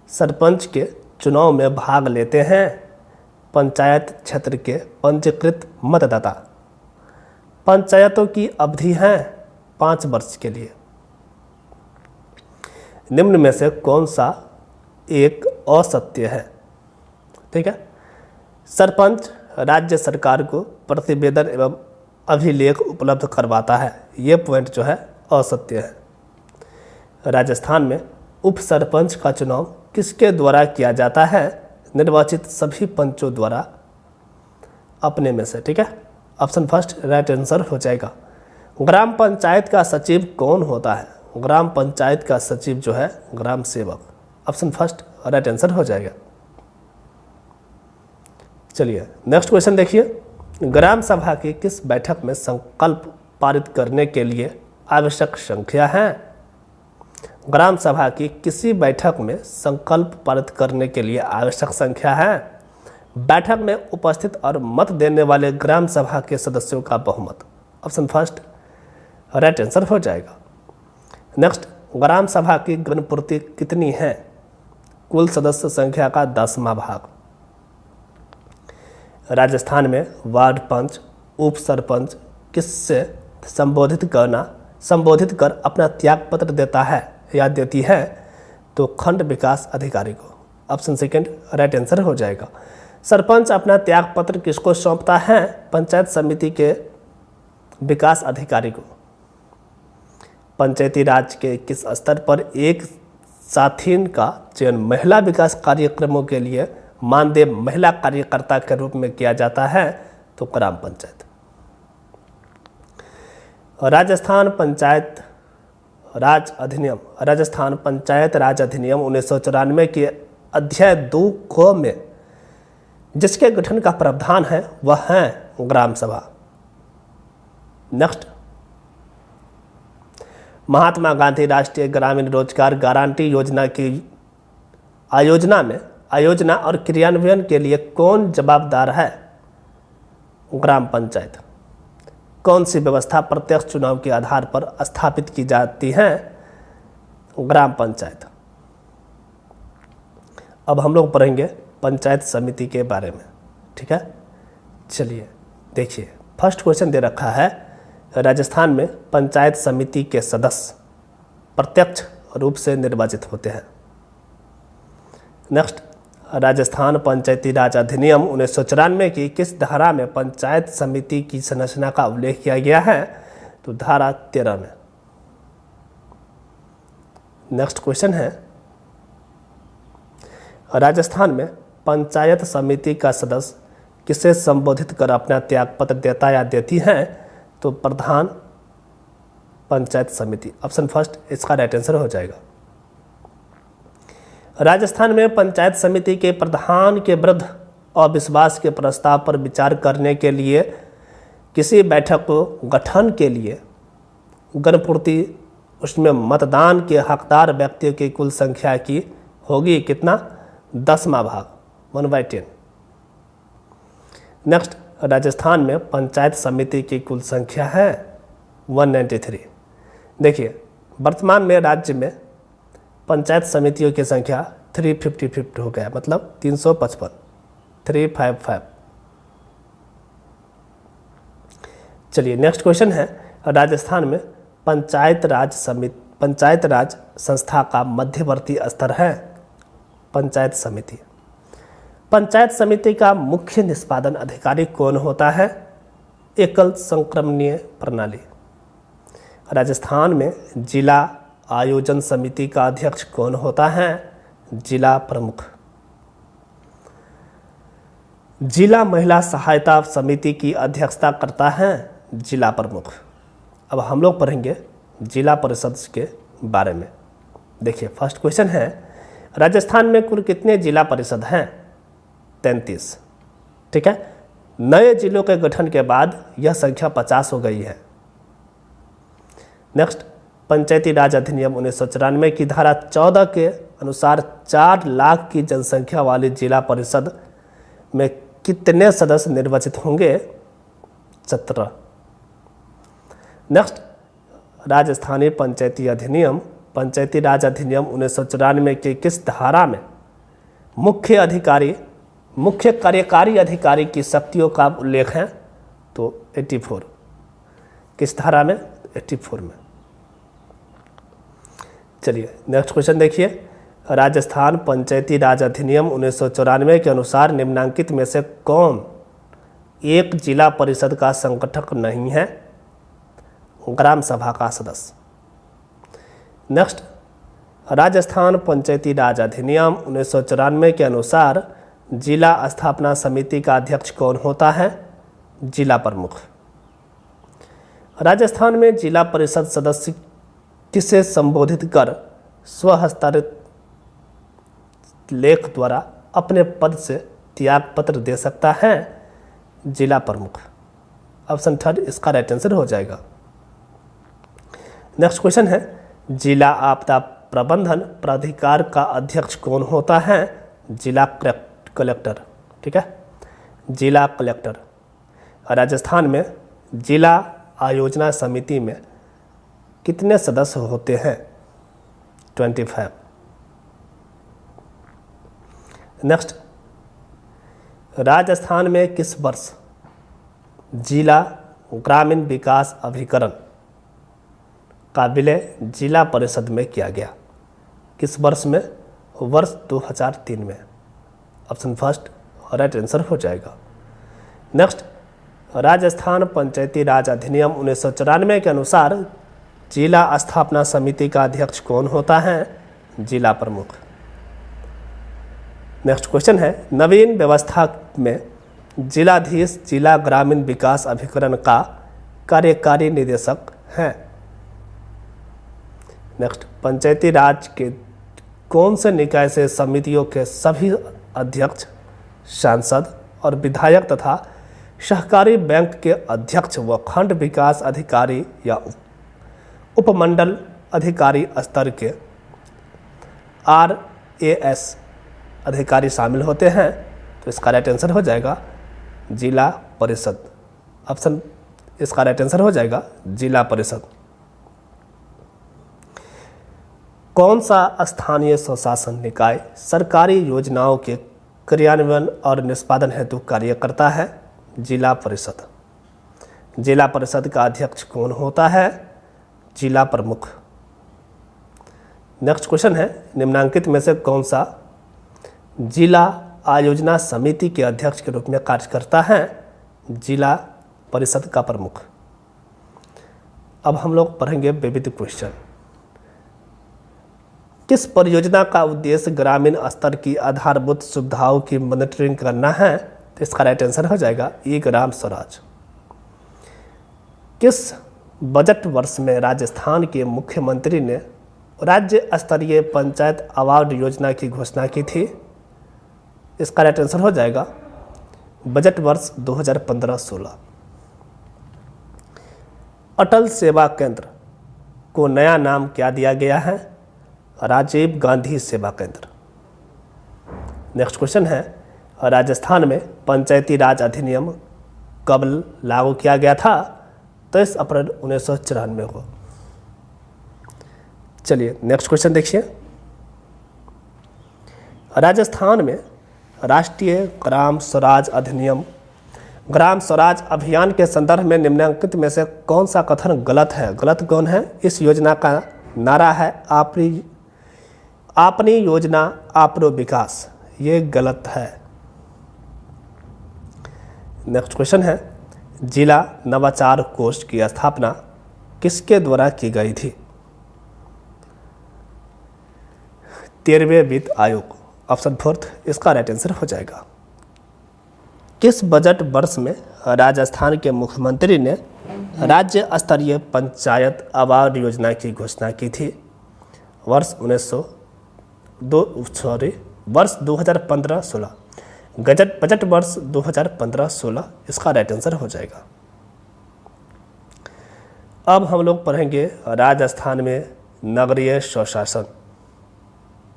सरपंच के चुनाव में भाग लेते हैं पंचायत क्षेत्र के पंजीकृत मतदाता। पंचायतों की अवधि है 5 वर्ष के लिए। निम्न में से कौन सा एक असत्य है? ठीक है, सरपंच राज्य सरकार को प्रतिवेदन एवं अभिलेख उपलब्ध करवाता है, ये पॉइंट जो है असत्य है। राजस्थान में उप सरपंच का चुनाव किसके द्वारा किया जाता है? निर्वाचित सभी पंचों द्वारा अपने में से। ठीक है, ऑप्शन फर्स्ट राइट आंसर हो जाएगा। ग्राम पंचायत का सचिव कौन होता है? ग्राम पंचायत का सचिव जो है ग्राम सेवक। ऑप्शन फर्स्ट राइट आंसर हो जाएगा। चलिए नेक्स्ट क्वेश्चन देखिए, ग्राम सभा की किस बैठक में संकल्प पारित करने के लिए आवश्यक संख्या है? ग्राम सभा की किसी बैठक में संकल्प पारित करने के लिए आवश्यक संख्या है बैठक में उपस्थित और मत देने वाले ग्राम सभा के सदस्यों का बहुमत। ऑप्शन फर्स्ट राइट आंसर हो जाएगा। नेक्स्ट, ग्राम सभा की गणपूर्ति कितनी है? कुल सदस्य संख्या का 10वां भाग। राजस्थान में वार्ड पंच, उप सरपंच किससे संबोधित कर अपना त्याग पत्र देता है या देती है? तो खंड विकास अधिकारी को। ऑप्शन सेकंड राइट आंसर हो जाएगा। सरपंच अपना त्याग पत्र किसको सौंपता है? पंचायत समिति के विकास अधिकारी को। पंचायती राज के किस स्तर पर एक साथीन का चयन महिला विकास कार्यक्रमों के लिए मानदेय महिला कार्यकर्ता के रूप में किया जाता है? तो ग्राम पंचायत। राजस्थान पंचायत राज अधिनियम 1994 के अध्याय 2 क में जिसके गठन का प्रावधान है वह है ग्राम सभा। नेक्स्ट, महात्मा गांधी राष्ट्रीय ग्रामीण रोजगार गारंटी योजना की आयोजना और क्रियान्वयन के लिए कौन जवाबदार है? ग्राम पंचायत। कौन सी व्यवस्था प्रत्यक्ष चुनाव के आधार पर स्थापित की जाती है? ग्राम पंचायत। अब हम लोग पढ़ेंगे पंचायत समिति के बारे में, ठीक है। चलिए देखिए, फर्स्ट क्वेश्चन दे रखा है, राजस्थान में पंचायत समिति के सदस्य प्रत्यक्ष रूप से निर्वाचित होते हैं। नेक्स्ट, राजस्थान पंचायती राज अधिनियम 1994 की किस धारा में पंचायत समिति की संरचना का उल्लेख किया गया है? तो धारा 13 में। नेक्स्ट क्वेश्चन है, राजस्थान में पंचायत समिति का सदस्य किसे संबोधित कर अपना त्यागपत्र देता या देती है? तो प्रधान पंचायत समिति। ऑप्शन फर्स्ट इसका राइट आंसर हो जाएगा। राजस्थान में पंचायत समिति के प्रधान के विरुद्ध अविश्वास के प्रस्ताव पर विचार करने के लिए किसी बैठक को गठन के लिए गणपूर्ति उसमें मतदान के हकदार व्यक्तियों की कुल संख्या की होगी कितना? 10वां भाग, 1/10। नेक्स्ट, राजस्थान में पंचायत समिति की कुल संख्या है 193। देखिए, वर्तमान में राज्य में पंचायत समितियों की संख्या 355 हो गया, मतलब 355, 355। चलिए नेक्स्ट क्वेश्चन है, राजस्थान में पंचायत राज संस्था का मध्यवर्ती स्तर है पंचायत समिति। पंचायत समिति का मुख्य निष्पादन अधिकारी कौन होता है? एकल संक्रमणीय प्रणाली। राजस्थान में जिला आयोजन समिति का अध्यक्ष कौन होता है? जिला प्रमुख। जिला महिला सहायता समिति की अध्यक्षता करता है जिला प्रमुख। अब हम लोग पढ़ेंगे जिला परिषद के बारे में। देखिए, फर्स्ट क्वेश्चन है, राजस्थान में कुल कितने जिला परिषद हैं? 33, ठीक है। नए जिलों के गठन के बाद यह संख्या 50 हो गई है। नेक्स्ट, पंचायती राज अधिनियम 1994 की धारा 14 के अनुसार 4 लाख की जनसंख्या वाली जिला परिषद में कितने सदस्य निर्वाचित होंगे? 17। नेक्स्ट, राजस्थानी पंचायती राज अधिनियम 1994 के किस धारा में मुख्य कार्यकारी अधिकारी की शक्तियों का उल्लेख है? तो 84। किस धारा में? 84 में। चलिए नेक्स्ट क्वेश्चन देखिए, राजस्थान पंचायती राज अधिनियम 1994 के अनुसार निम्नांकित में से कौन एक जिला परिषद का संगठक नहीं है? ग्राम सभा का सदस्य। नेक्स्ट, राजस्थान पंचायती राज अधिनियम 1994 के अनुसार जिला स्थापना समिति का अध्यक्ष कौन होता है? जिला प्रमुख। राजस्थान में जिला परिषद सदस्य किसे संबोधित कर स्वहस्ताक्षरित लेख द्वारा अपने पद से त्यागपत्र दे सकता है? जिला प्रमुख। ऑप्शन थर्ड इसका राइट आंसर हो जाएगा। नेक्स्ट क्वेश्चन है, जिला आपदा प्रबंधन प्राधिकार का अध्यक्ष कौन होता है? जिला कलेक्टर, ठीक है, जिला कलेक्टर। राजस्थान में जिला आयोजना समिति में कितने सदस्य होते हैं? 25। नेक्स्ट, राजस्थान में किस वर्ष जिला ग्रामीण विकास अभिकरण का विलय जिला परिषद में किया गया? किस वर्ष में? वर्ष 2003 में। ऑप्शन फर्स्ट राइट आंसर हो जाएगा। नेक्स्ट, राजस्थान पंचायती राज अधिनियम 1994 के अनुसार जिला स्थापना समिति का अध्यक्ष कौन होता है? जिला प्रमुख। नेक्स्ट क्वेश्चन है, नवीन व्यवस्था में जिलाधीश जिला ग्रामीण विकास अभिकरण का कार्यकारी निदेशक हैं। नेक्स्ट, पंचायती राज के कौन से निकाय से समितियों के सभी अध्यक्ष, सांसद और विधायक तथा सहकारी बैंक के अध्यक्ष व खंड विकास अधिकारी या उपमंडल अधिकारी स्तर के RAS अधिकारी शामिल होते हैं? तो इसका राइट आंसर हो जाएगा जिला परिषद। ऑप्शन इसका राइट आंसर हो जाएगा जिला परिषद। कौन सा स्थानीय स्वशासन निकाय सरकारी योजनाओं के क्रियान्वयन और निष्पादन हेतु कार्य करता है? जिला परिषद। जिला परिषद का अध्यक्ष कौन होता है? जिला प्रमुख। नेक्स्ट क्वेश्चन है, निम्नांकित में से कौन सा जिला आयोजना समिति के अध्यक्ष के रूप में कार्य करता है? जिला परिषद का प्रमुख। अब हम लोग पढ़ेंगे विविध क्वेश्चन। किस परियोजना का उद्देश्य ग्रामीण स्तर की आधारभूत सुविधाओं की मॉनिटरिंग करना है? तो इसका राइट आंसर हो जाएगा ई ग्राम स्वराज। किस बजट वर्ष में राजस्थान के मुख्यमंत्री ने राज्य स्तरीय पंचायत अवार्ड योजना की घोषणा की थी? इसका राइट आंसर हो जाएगा बजट वर्ष 2015-16। अटल सेवा केंद्र को नया नाम क्या दिया गया है? राजीव गांधी सेवा केंद्र। नेक्स्ट क्वेश्चन है, राजस्थान में पंचायती राज अधिनियम कब लागू किया गया था? 23 अप्रैल 1994 को। चलिए नेक्स्ट क्वेश्चन देखिए। राजस्थान में राष्ट्रीय ग्राम स्वराज अधिनियम ग्राम स्वराज अभियान के संदर्भ में निम्नलिखित में से कौन सा कथन गलत है? गलत कौन है? इस योजना का नारा है अपनी योजना आपरो विकास। ये गलत है। नेक्स्ट क्वेश्चन है, जिला नवाचार कोष की स्थापना किसके द्वारा की गई थी? 13वें वित्त आयोग। ऑप्शन फोर्थ इसका राइट आंसर हो जाएगा। किस बजट वर्ष में राजस्थान के मुख्यमंत्री ने राज्य स्तरीय पंचायत अवार्ड योजना की घोषणा की थी? वर्ष 2015-16। बजट वर्ष 2015-16 इसका राइट आंसर हो जाएगा। अब हम लोग पढ़ेंगे राजस्थान में नगरीय स्वशासन।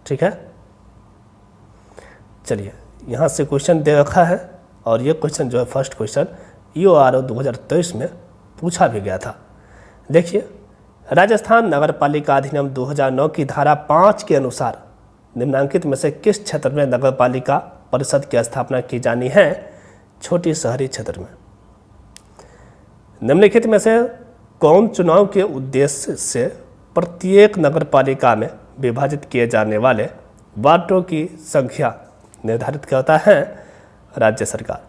ठीक है, चलिए यहाँ से क्वेश्चन दे रखा है और ये क्वेश्चन जो है फर्स्ट क्वेश्चन EORO 2023 में पूछा भी गया था। देखिए, राजस्थान नगर पालिका अधिनियम 2009 की धारा 5 के अनुसार निम्नलिखित में से किस क्षेत्र में नगर पालिका परिषद की स्थापना की जानी है? छोटी शहरी क्षेत्र में। निम्नलिखित में से कौन चुनाव के उद्देश्य से प्रत्येक नगर पालिका में विभाजित किए जाने वाले वार्डों की संख्या निर्धारित करता है? राज्य सरकार।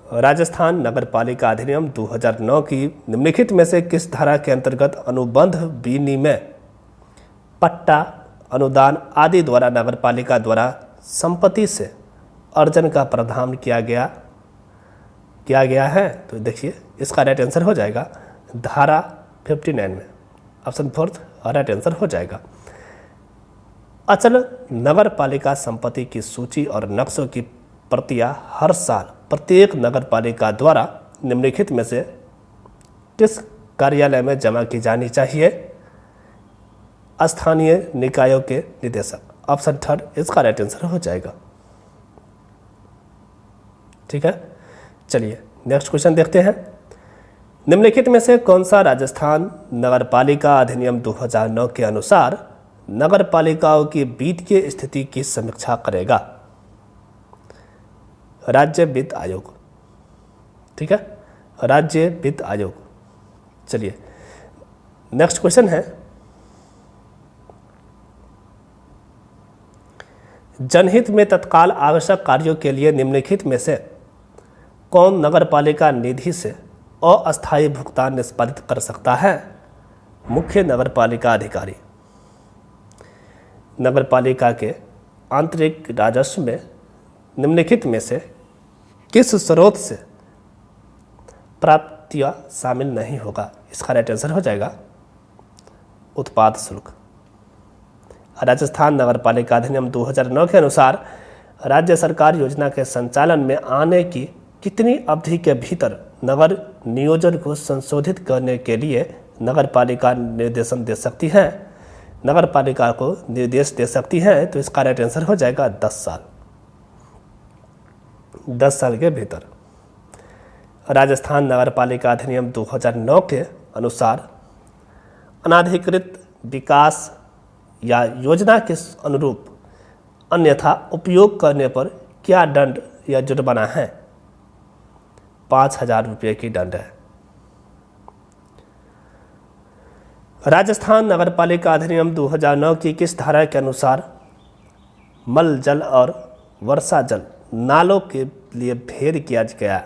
राजस्थान नगर पालिका अधिनियम 2009 की निम्नलिखित में से किस धारा के अंतर्गत अनुबंध विनिमय, पट्टा, अनुदान आदि द्वारा नगर पालिका द्वारा संपत्ति से अर्जन का प्रावधान किया गया है? तो देखिए इसका राइट आंसर हो जाएगा धारा 59 में। ऑप्शन फोर्थ राइट आंसर हो जाएगा। अचल नगर पालिका संपत्ति की सूची और नक्शों की प्रतियां हर साल प्रत्येक नगर पालिका द्वारा निम्नलिखित में से किस कार्यालय में जमा की जानी चाहिए? स्थानीय निकायों के निदेशक। ऑप्शन थर्ड इसका राइट आंसर हो जाएगा। ठीक है, चलिए नेक्स्ट क्वेश्चन देखते हैं। निम्नलिखित में से कौन सा राजस्थान नगर पालिका अधिनियम 2009 के अनुसार नगर पालिकाओं की वित्तीय स्थिति की समीक्षा करेगा? राज्य वित्त आयोग। ठीक है, राज्य वित्त आयोग। चलिए नेक्स्ट क्वेश्चन है, जनहित में तत्काल आवश्यक कार्यों के लिए निम्नलिखित में से कौन नगरपालिका निधि से अस्थायी भुगतान निष्पादित कर सकता है? मुख्य नगरपालिका अधिकारी। नगरपालिका के आंतरिक राजस्व में निम्नलिखित में से किस स्रोत से प्राप्तियां शामिल नहीं होगा? इसका राइट आंसर हो जाएगा उत्पाद शुल्क। राजस्थान नगरपालिका अधिनियम 2009 के अनुसार राज्य सरकार योजना के संचालन में आने की कितनी अवधि के भीतर नगर नियोजन को संशोधित करने के लिए नगरपालिका निर्देशन दे सकती है? नगरपालिका को निर्देश दे सकती है, तो इसका राइट आंसर हो जाएगा 10 साल। 10 साल के भीतर। राजस्थान नगरपालिका अधिनियम 2009 के अनुसार अनाधिकृत विकास या योजना के अनुरूप अन्यथा उपयोग करने पर क्या दंड या जुर्माना है? 5,000 रुपये की दंड है। राजस्थान नगरपालिका अधिनियम 2009 की किस धारा के अनुसार मल जल और वर्षा जल नालों के लिए भेद किया गया?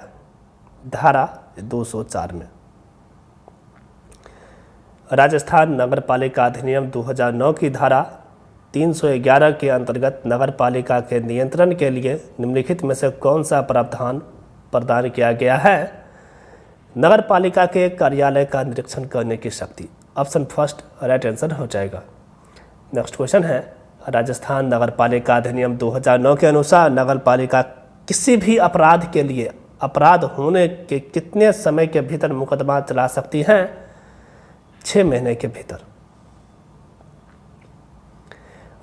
धारा 204 में। राजस्थान नगरपालिका अधिनियम 2009 की धारा 311 के अंतर्गत नगरपालिका के नियंत्रण के लिए निम्नलिखित में से कौन सा प्रावधान प्रदान किया गया है? नगरपालिका के कार्यालय का निरीक्षण करने की शक्ति। ऑप्शन फर्स्ट राइट आंसर हो जाएगा। नेक्स्ट क्वेश्चन है, राजस्थान नगरपालिका अधिनियम 2009 के अनुसार नगरपालिका किसी भी अपराध के लिए अपराध होने के कितने समय के भीतर मुकदमा चला सकती है? 6 महीने के भीतर।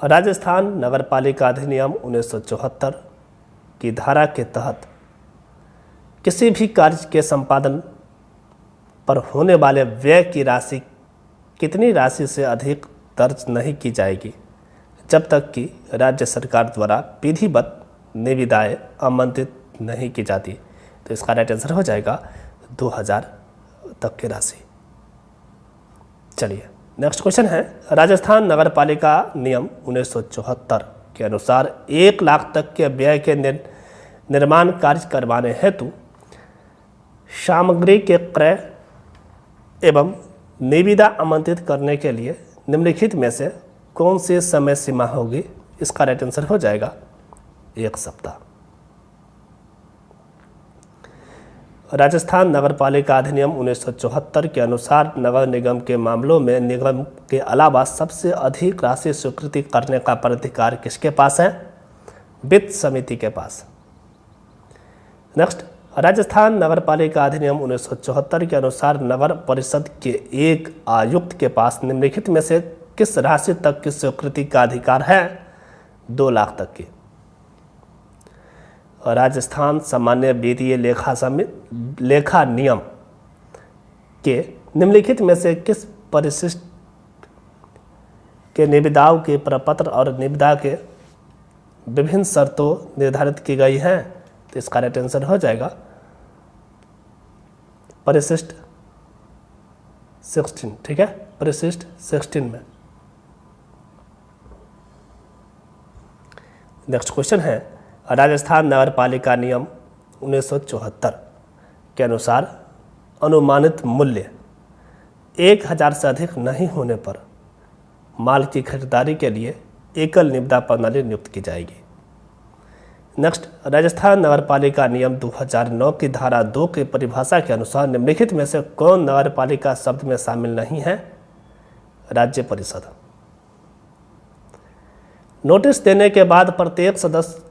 राजस्थान नगरपालिका अधिनियम 1974 की धारा के तहत किसी भी कार्य के संपादन पर होने वाले व्यय की राशि कितनी राशि से अधिक दर्ज नहीं की जाएगी जब तक कि राज्य सरकार द्वारा विधिवत निविदाएं आमंत्रित नहीं की जाती? तो इसका राइट आंसर हो जाएगा 2000 तक की राशि। चलिए नेक्स्ट क्वेश्चन है, राजस्थान नगरपालिका नियम 1974 के अनुसार 1 लाख तक के व्यय के निर्माण कार्य करवाने हेतु सामग्री के क्रय एवं निविदा आमंत्रित करने के लिए निम्नलिखित में से कौन सी समय सीमा होगी? इसका राइट आंसर हो जाएगा 1 सप्ताह। राजस्थान नगरपालिका अधिनियम 1974 के अनुसार नगर निगम के मामलों में निगम के अलावा सबसे अधिक राशि स्वीकृति करने का प्राधिकार किसके पास है? वित्त समिति के पास। नेक्स्ट, राजस्थान नगरपालिका अधिनियम 1974 के अनुसार नगर परिषद के एक आयुक्त के पास निम्नलिखित में से किस राशि तक की स्वीकृति का अधिकार है? 2 लाख तक की। राजस्थान सामान्य वित्तीय लेखा नियम के निम्नलिखित में से किस परिशिष्ट के निविदाओं के प्रपत्र और निविदा के विभिन्न शर्तों निर्धारित की गई हैं? तो इसका राइट आंसर हो जाएगा परिशिष्ट 16। ठीक है, परिशिष्ट 16 में। नेक्स्ट क्वेश्चन है, राजस्थान नगरपालिका नियम 1974 के अनुसार अनुमानित मूल्य 1000 से अधिक नहीं होने पर माल की खरीदारी के लिए एकल निविदा प्रणाली नियुक्त की जाएगी। नेक्स्ट, राजस्थान नगरपालिका नियम 2009 की धारा 2 की परिभाषा के अनुसार निम्नलिखित में से कौन नगरपालिका शब्द में शामिल नहीं है? राज्य परिषद। नोटिस देने के बाद प्रत्येक सदस्य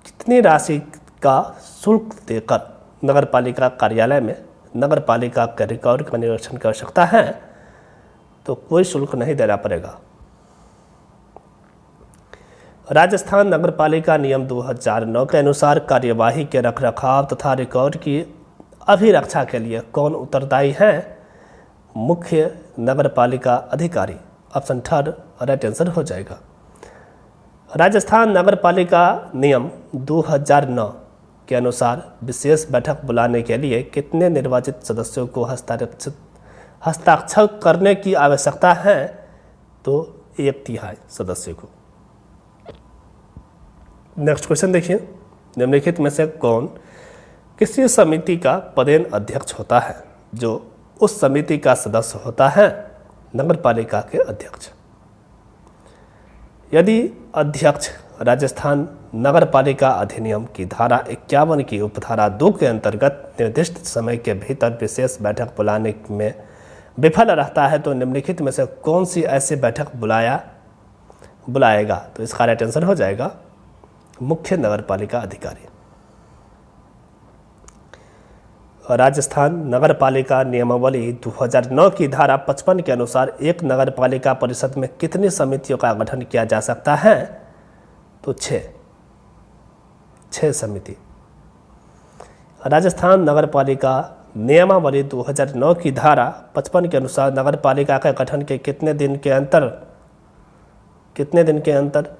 कितनी राशि का शुल्क देकर नगरपालिका कार्यालय में नगरपालिका के रिकॉर्ड का निरीक्षण कर सकता है? तो कोई शुल्क नहीं देना पड़ेगा। राजस्थान नगरपालिका नियम 2009 के अनुसार कार्यवाही के रखरखाव तथा रिकॉर्ड की अभिरक्षा के लिए कौन उत्तरदायी है? मुख्य नगरपालिका अधिकारी। ऑप्शन थर्ड राइट आंसर हो जाएगा। राजस्थान नगर पालिका नियम 2009 के अनुसार विशेष बैठक बुलाने के लिए कितने निर्वाचित सदस्यों को हस्ताक्षर करने की आवश्यकता है? तो 1/3 सदस्य को। नेक्स्ट क्वेश्चन देखिए, निम्नलिखित में से कौन किसी समिति का पदेन अध्यक्ष होता है? जो उस समिति का सदस्य होता है नगर पालिका के अध्यक्ष। यदि अध्यक्ष राजस्थान नगर पालिका अधिनियम की धारा 51 की उपधारा 2 के अंतर्गत निर्दिष्ट समय के भीतर विशेष बैठक बुलाने में विफल रहता है तो निम्नलिखित में से कौन सी ऐसी बैठक बुलाएगा? तो इसका राइट आंसर हो जाएगा मुख्य नगर पालिका अधिकारी। राजस्थान नगर पालिका नियमावली 2009 की धारा 55 के अनुसार एक नगर पालिका परिषद में कितनी समितियों का गठन किया जा सकता है? तो 6 समिति। राजस्थान नगर पालिका नियमावली 2009 की धारा 55 के अनुसार नगर पालिका के गठन के कितने दिन के अंतर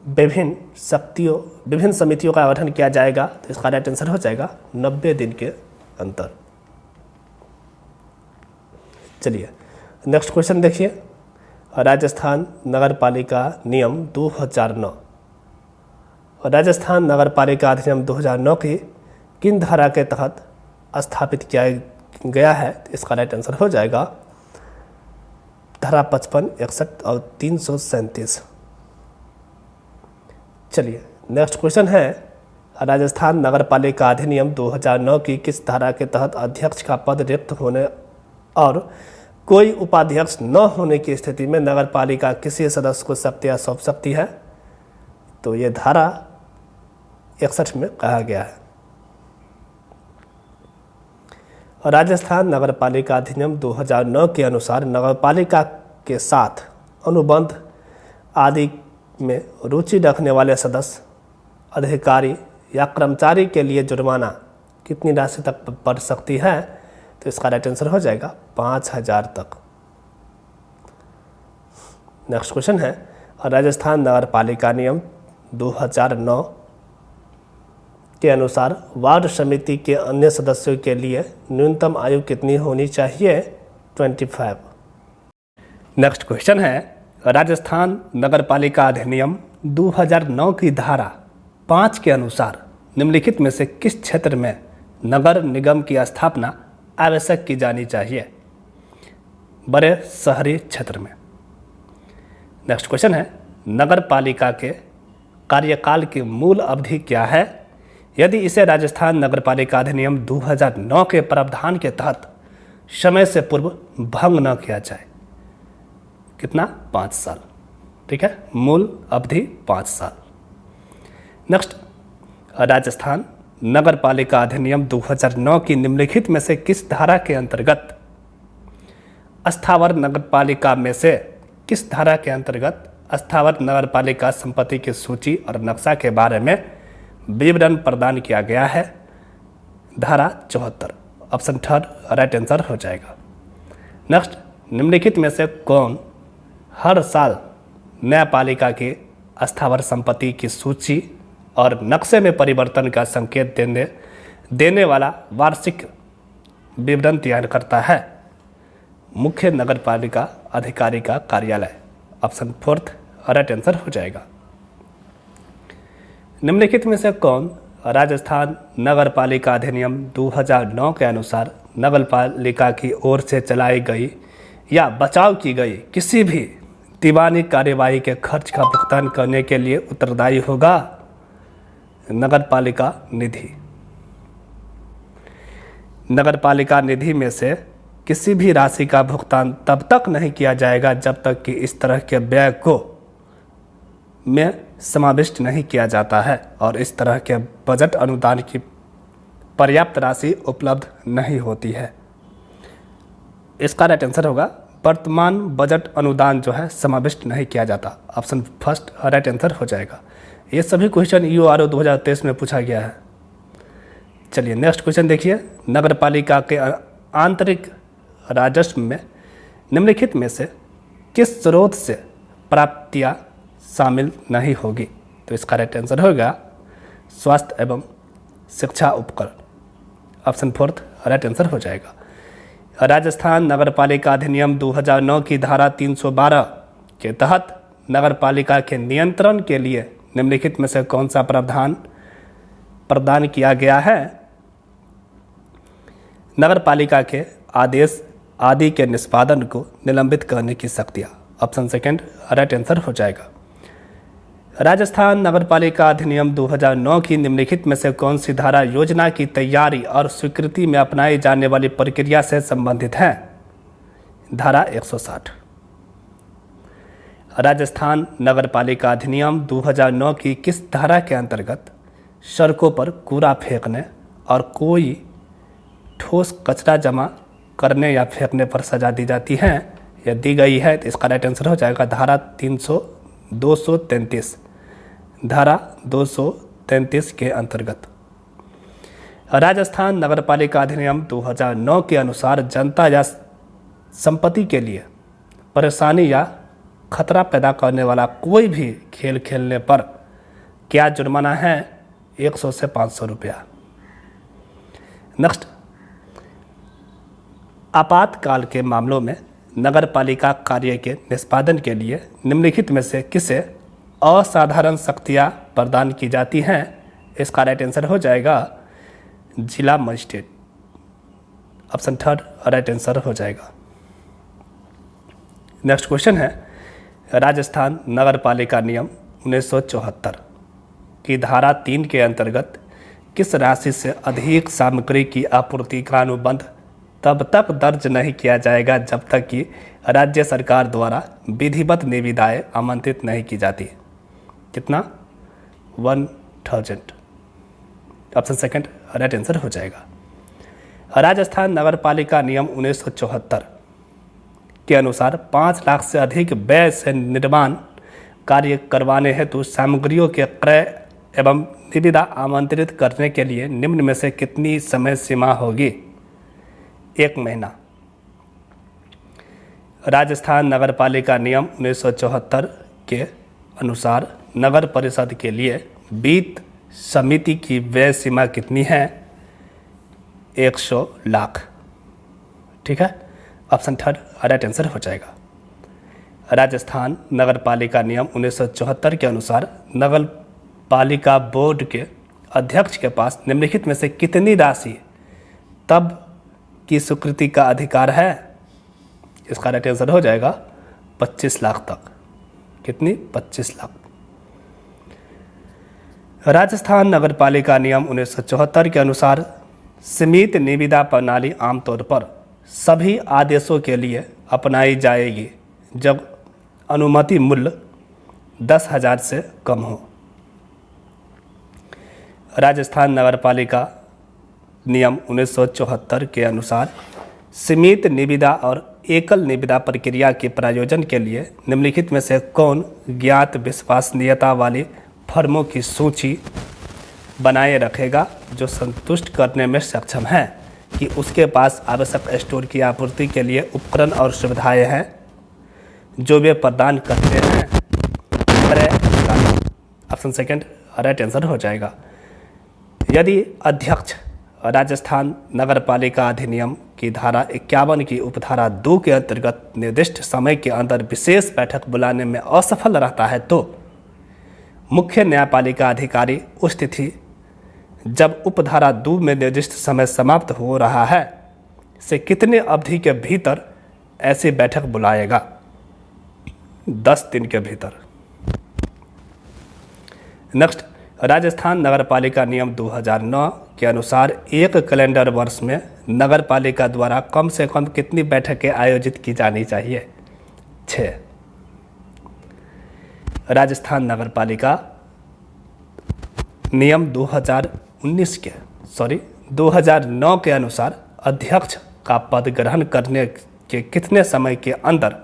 विभिन्न समितियों का गठन किया जाएगा? तो इसका राइट आंसर हो जाएगा 90 दिन के अंतर। चलिए नेक्स्ट क्वेश्चन देखिए, राजस्थान नगर पालिका नियम 2009। राजस्थान नगर पालिका अधिनियम 2009 की किन धारा के तहत स्थापित किया गया है? तो इसका राइट आंसर हो जाएगा धारा 55, 61 और 337। चलिए नेक्स्ट क्वेश्चन है, राजस्थान नगर पालिका अधिनियम 2009 की किस धारा के तहत अध्यक्ष का पद रिक्त होने और कोई उपाध्यक्ष न होने की स्थिति में नगर पालिका किसी सदस्य को शक्तियाँ सौंप सकती है? तो ये धारा 61 में कहा गया है। राजस्थान नगर पालिका अधिनियम 2009 के अनुसार नगर पालिका के साथ अनुबंध आदि में रुचि रखने वाले सदस्य, अधिकारी या कर्मचारी के लिए जुर्माना कितनी राशि तक पड़ सकती है? तो इसका राइट आंसर हो जाएगा 5,000 तक। नेक्स्ट क्वेश्चन है, राजस्थान नगर पालिका नियम 2009 के अनुसार वार्ड समिति के अन्य सदस्यों के लिए न्यूनतम आयु कितनी होनी चाहिए? 25। नेक्स्ट क्वेश्चन है, राजस्थान नगर पालिका अधिनियम 2009 की धारा 5 के अनुसार निम्नलिखित में से किस क्षेत्र में नगर निगम की स्थापना आवश्यक की जानी चाहिए? बड़े शहरी क्षेत्र में। नेक्स्ट क्वेश्चन है, नगर पालिका के कार्यकाल की मूल अवधि क्या है? यदि इसे राजस्थान नगर पालिका अधिनियम 2009 के प्रावधान के तहत समय से पूर्व भंग न किया जाए। कितना? 5 साल। ठीक है, मूल अवधि 5 साल। नेक्स्ट, राजस्थान नगर पालिका अधिनियम 2009 की निम्नलिखित में से किस धारा के अंतर्गत अस्थावर नगर पालिका में से किस धारा के अंतर्गत अस्थावर नगर पालिका संपत्ति की सूची और नक्शा के बारे में विवरण प्रदान किया गया है? धारा 74। ऑप्शन थर्ड राइट आंसर हो जाएगा। नेक्स्ट, निम्नलिखित में से कौन हर साल न्यायपालिका की अस्थावर संपत्ति की सूची और नक्शे में परिवर्तन का संकेत देने वाला वार्षिक विवरण तैयार करता है? मुख्य नगर पालिका अधिकारी का कार्यालय। ऑप्शन फोर्थ राइट आंसर हो जाएगा। निम्नलिखित में से कौन राजस्थान नगर पालिका अधिनियम 2009 के अनुसार नगर पालिका की ओर से चलाई गई या बचाव की गई किसी भी दीवानी कार्यवाही के खर्च का भुगतान करने के लिए उत्तरदायी होगा? नगर पालिका निधि। नगर पालिका निधि में से किसी भी राशि का भुगतान तब तक नहीं किया जाएगा जब तक कि इस तरह के व्यय को में समाविष्ट नहीं किया जाता है और इस तरह के बजट अनुदान की पर्याप्त राशि उपलब्ध नहीं होती है। इसका राइट आंसर होगा वर्तमान बजट अनुदान जो है समाविष्ट नहीं किया जाता। ऑप्शन फर्स्ट राइट आंसर हो जाएगा। ये सभी क्वेश्चन यूआरओ 2023 में पूछा गया है। चलिए नेक्स्ट क्वेश्चन देखिए, नगर पालिका के आंतरिक राजस्व में निम्नलिखित में से किस स्रोत से प्राप्तियाँ शामिल नहीं होगी। तो इसका राइट आंसर होगा स्वास्थ्य एवं शिक्षा उपकरण। ऑप्शन फोर्थ राइट आंसर हो जाएगा। राजस्थान नगरपालिका अधिनियम 2009 की धारा 312 के तहत नगरपालिका के नियंत्रण के लिए निम्नलिखित में से कौन सा प्रावधान प्रदान किया गया है? नगरपालिका के आदेश आदि के निष्पादन को निलंबित करने की शक्तियाँ। ऑप्शन सेकंड राइट आंसर हो जाएगा। राजस्थान नगरपालिका अधिनियम 2009 की निम्नलिखित में से कौन सी धारा योजना की तैयारी और स्वीकृति में अपनाई जाने वाली प्रक्रिया से संबंधित है? धारा 160। राजस्थान नगरपालिका अधिनियम 2009 की किस धारा के अंतर्गत सड़कों पर कूड़ा फेंकने और कोई ठोस कचरा जमा करने या फेंकने पर सजा दी जाती है या दी गई है? तो इसका राइट आंसर हो जाएगा धारा 233। धारा 233 के अंतर्गत राजस्थान नगरपालिका अधिनियम 2009 के अनुसार जनता या संपत्ति के लिए परेशानी या खतरा पैदा करने वाला कोई भी खेल खेलने पर क्या जुर्माना है? 100 से 500 रुपया। नेक्स्ट, आपातकाल के मामलों में नगरपालिका कार्य के निष्पादन के लिए निम्नलिखित में से किसे असाधारण शक्तियाँ प्रदान की जाती हैं? इसका राइट आंसर हो जाएगा जिला magistrate. Option third right answer हो जाएगा। नेक्स्ट क्वेश्चन है, राजस्थान नगरपालिका नियम 1974 की धारा 3 के अंतर्गत किस राशि से अधिक सामग्री की आपूर्ति का अनुबंध तब तक दर्ज नहीं किया जाएगा जब तक कि राज्य सरकार द्वारा विधिवत निविदाएं आमंत्रित नहीं की जाती? कितना? 1000। ऑप्शन सेकंड राइट आंसर हो जाएगा। राजस्थान नगरपालिका नियम 1974 के अनुसार 5 लाख से अधिक व्यय से निर्माण कार्य करवाने हेतु सामग्रियों के क्रय एवं निविदा आमंत्रित करने के लिए निम्न में से कितनी समय सीमा होगी? 1 महीना। राजस्थान नगरपालिका नियम 1974 के अनुसार नगर परिषद के लिए वित्त समिति की व्यय सीमा कितनी है? 100 लाख। ठीक है, ऑप्शन थर्ड राइट आंसर हो जाएगा। राजस्थान नगरपालिका नियम 1974 के अनुसार नगर पालिका बोर्ड के अध्यक्ष के पास निम्नलिखित में से कितनी राशि तब की स्वीकृति का अधिकार है? इसका राइट आंसर हो जाएगा 25 लाख तक। कितनी? 25 लाख। राजस्थान नगरपालिका नियम 1974 के अनुसार सीमित निविदा प्रणाली आमतौर पर सभी आदेशों के लिए अपनाई जाएगी जब अनुमति मूल्य 10,000 से कम हो। राजस्थान नगरपालिका नियम 1974 के अनुसार सीमित निविदा और एकल निविदा प्रक्रिया के प्रायोजन के लिए निम्नलिखित में से कौन ज्ञात विश्वसनीयता वाली फर्मों की सूची बनाए रखेगा जो संतुष्ट करने में सक्षम है कि उसके पास आवश्यक स्टोर की आपूर्ति के लिए उपकरण और सुविधाएं हैं जो वे प्रदान करते हैं? ऑप्शन सेकंड राइट आंसर हो जाएगा। यदि अध्यक्ष राजस्थान नगरपालिका अधिनियम की धारा 51 की उपधारा 2 के अंतर्गत निर्दिष्ट समय के अंदर विशेष बैठक बुलाने में असफल रहता है तो मुख्य न्यायपालिका अधिकारी उस तिथि जब उपधारा 2 में निर्दिष्ट समय समाप्त हो रहा है से कितने अवधि के भीतर ऐसी बैठक बुलाएगा? 10 दिन के भीतर। नेक्स्ट, राजस्थान नगरपालिका नियम 2009 के अनुसार एक कैलेंडर वर्ष में नगरपालिका द्वारा कम से कम कितनी बैठकें आयोजित की जानी चाहिए? 6। राजस्थान नगरपालिका नियम 2009 के अनुसार अध्यक्ष का पद ग्रहण करने के कितने समय के अंदर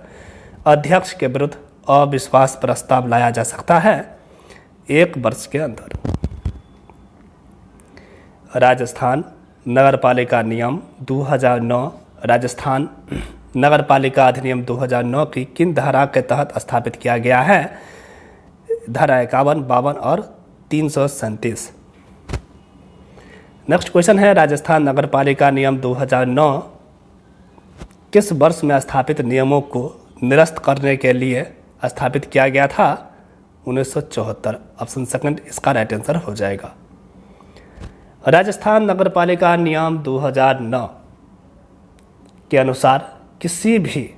अध्यक्ष के विरुद्ध अविश्वास प्रस्ताव लाया जा सकता है? 1 वर्ष के अंदर। राजस्थान नगरपालिका नियम 2009 राजस्थान नगर पालिका अधिनियम 2009 की किन धारा के तहत स्थापित किया गया है? धारा 51, 52 और 337। नेक्स्ट क्वेश्चन है, राजस्थान नगर पालिका नियम 2009 किस वर्ष में स्थापित नियमों को निरस्त करने के लिए स्थापित किया गया था? 1974। ऑप्शन सेकंड इसका राइट आंसर हो जाएगा। राजस्थान नगर पालिका नियम 2009 के अनुसार किसी भी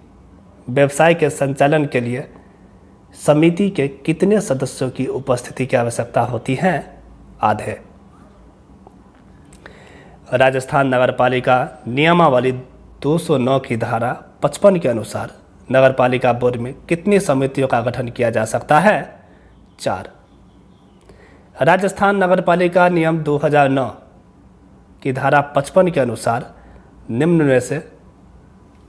व्यवसाय के संचालन के लिए समिति के कितने सदस्यों की उपस्थिति की आवश्यकता होती है? आधे। राजस्थान नगर पालिका नियमावली 209 की धारा 55 के अनुसार नगर पालिका बोर्ड में कितनी समितियों का गठन किया जा सकता है? 4। राजस्थान नगर पालिका नियम 2009 की धारा 55 के अनुसार निम्न में से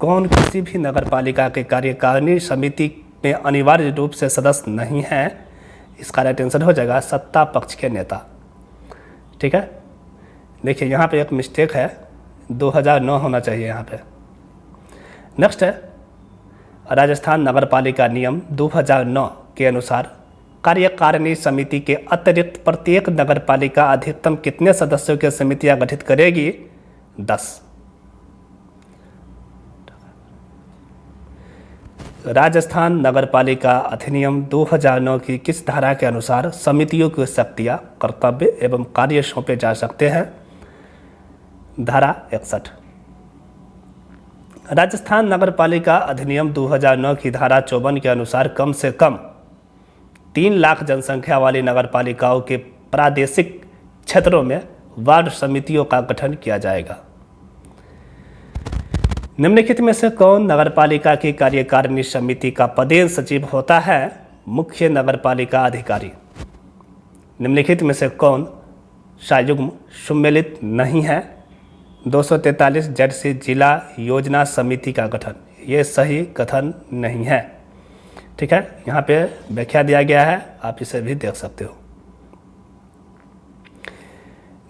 कौन किसी भी नगर पालिका के कार्यकारिणी समिति में अनिवार्य रूप से सदस्य नहीं है? इसका राइट आंसर हो जाएगा सत्ता पक्ष के नेता। ठीक है, देखिए यहाँ पे एक मिस्टेक है, 2009 होना चाहिए यहाँ पे। नेक्स्ट है, राजस्थान नगर पालिका नियम 2009 के अनुसार कार्यकारिणी समिति के अतिरिक्त प्रत्येक नगर पालिका अधिकतम कितने सदस्यों की समितियां गठित करेगी? 10। राजस्थान नगर पालिका अधिनियम 2009 की किस धारा के अनुसार समितियों की शक्तियां, कर्तव्य एवं कार्य सौंपे जा सकते हैं? धारा 61। राजस्थान नगर पालिका अधिनियम 2009 की धारा 54 के अनुसार कम से कम 3 लाख जनसंख्या वाली नगर पालिकाओं के प्रादेशिक क्षेत्रों में वार्ड समितियों का गठन किया जाएगा। निम्नलिखित में से कौन नगर पालिका की कार्यकारिणी समिति का पदेन सचिव होता है? मुख्य नगर पालिका अधिकारी। निम्नलिखित में से कौन संयुग्म सम्मिलित नहीं है? 243 जेड से जिला योजना समिति का गठन, ये सही कथन नहीं है। ठीक है, यहाँ पे व्याख्या दिया गया है, आप इसे भी देख सकते हो।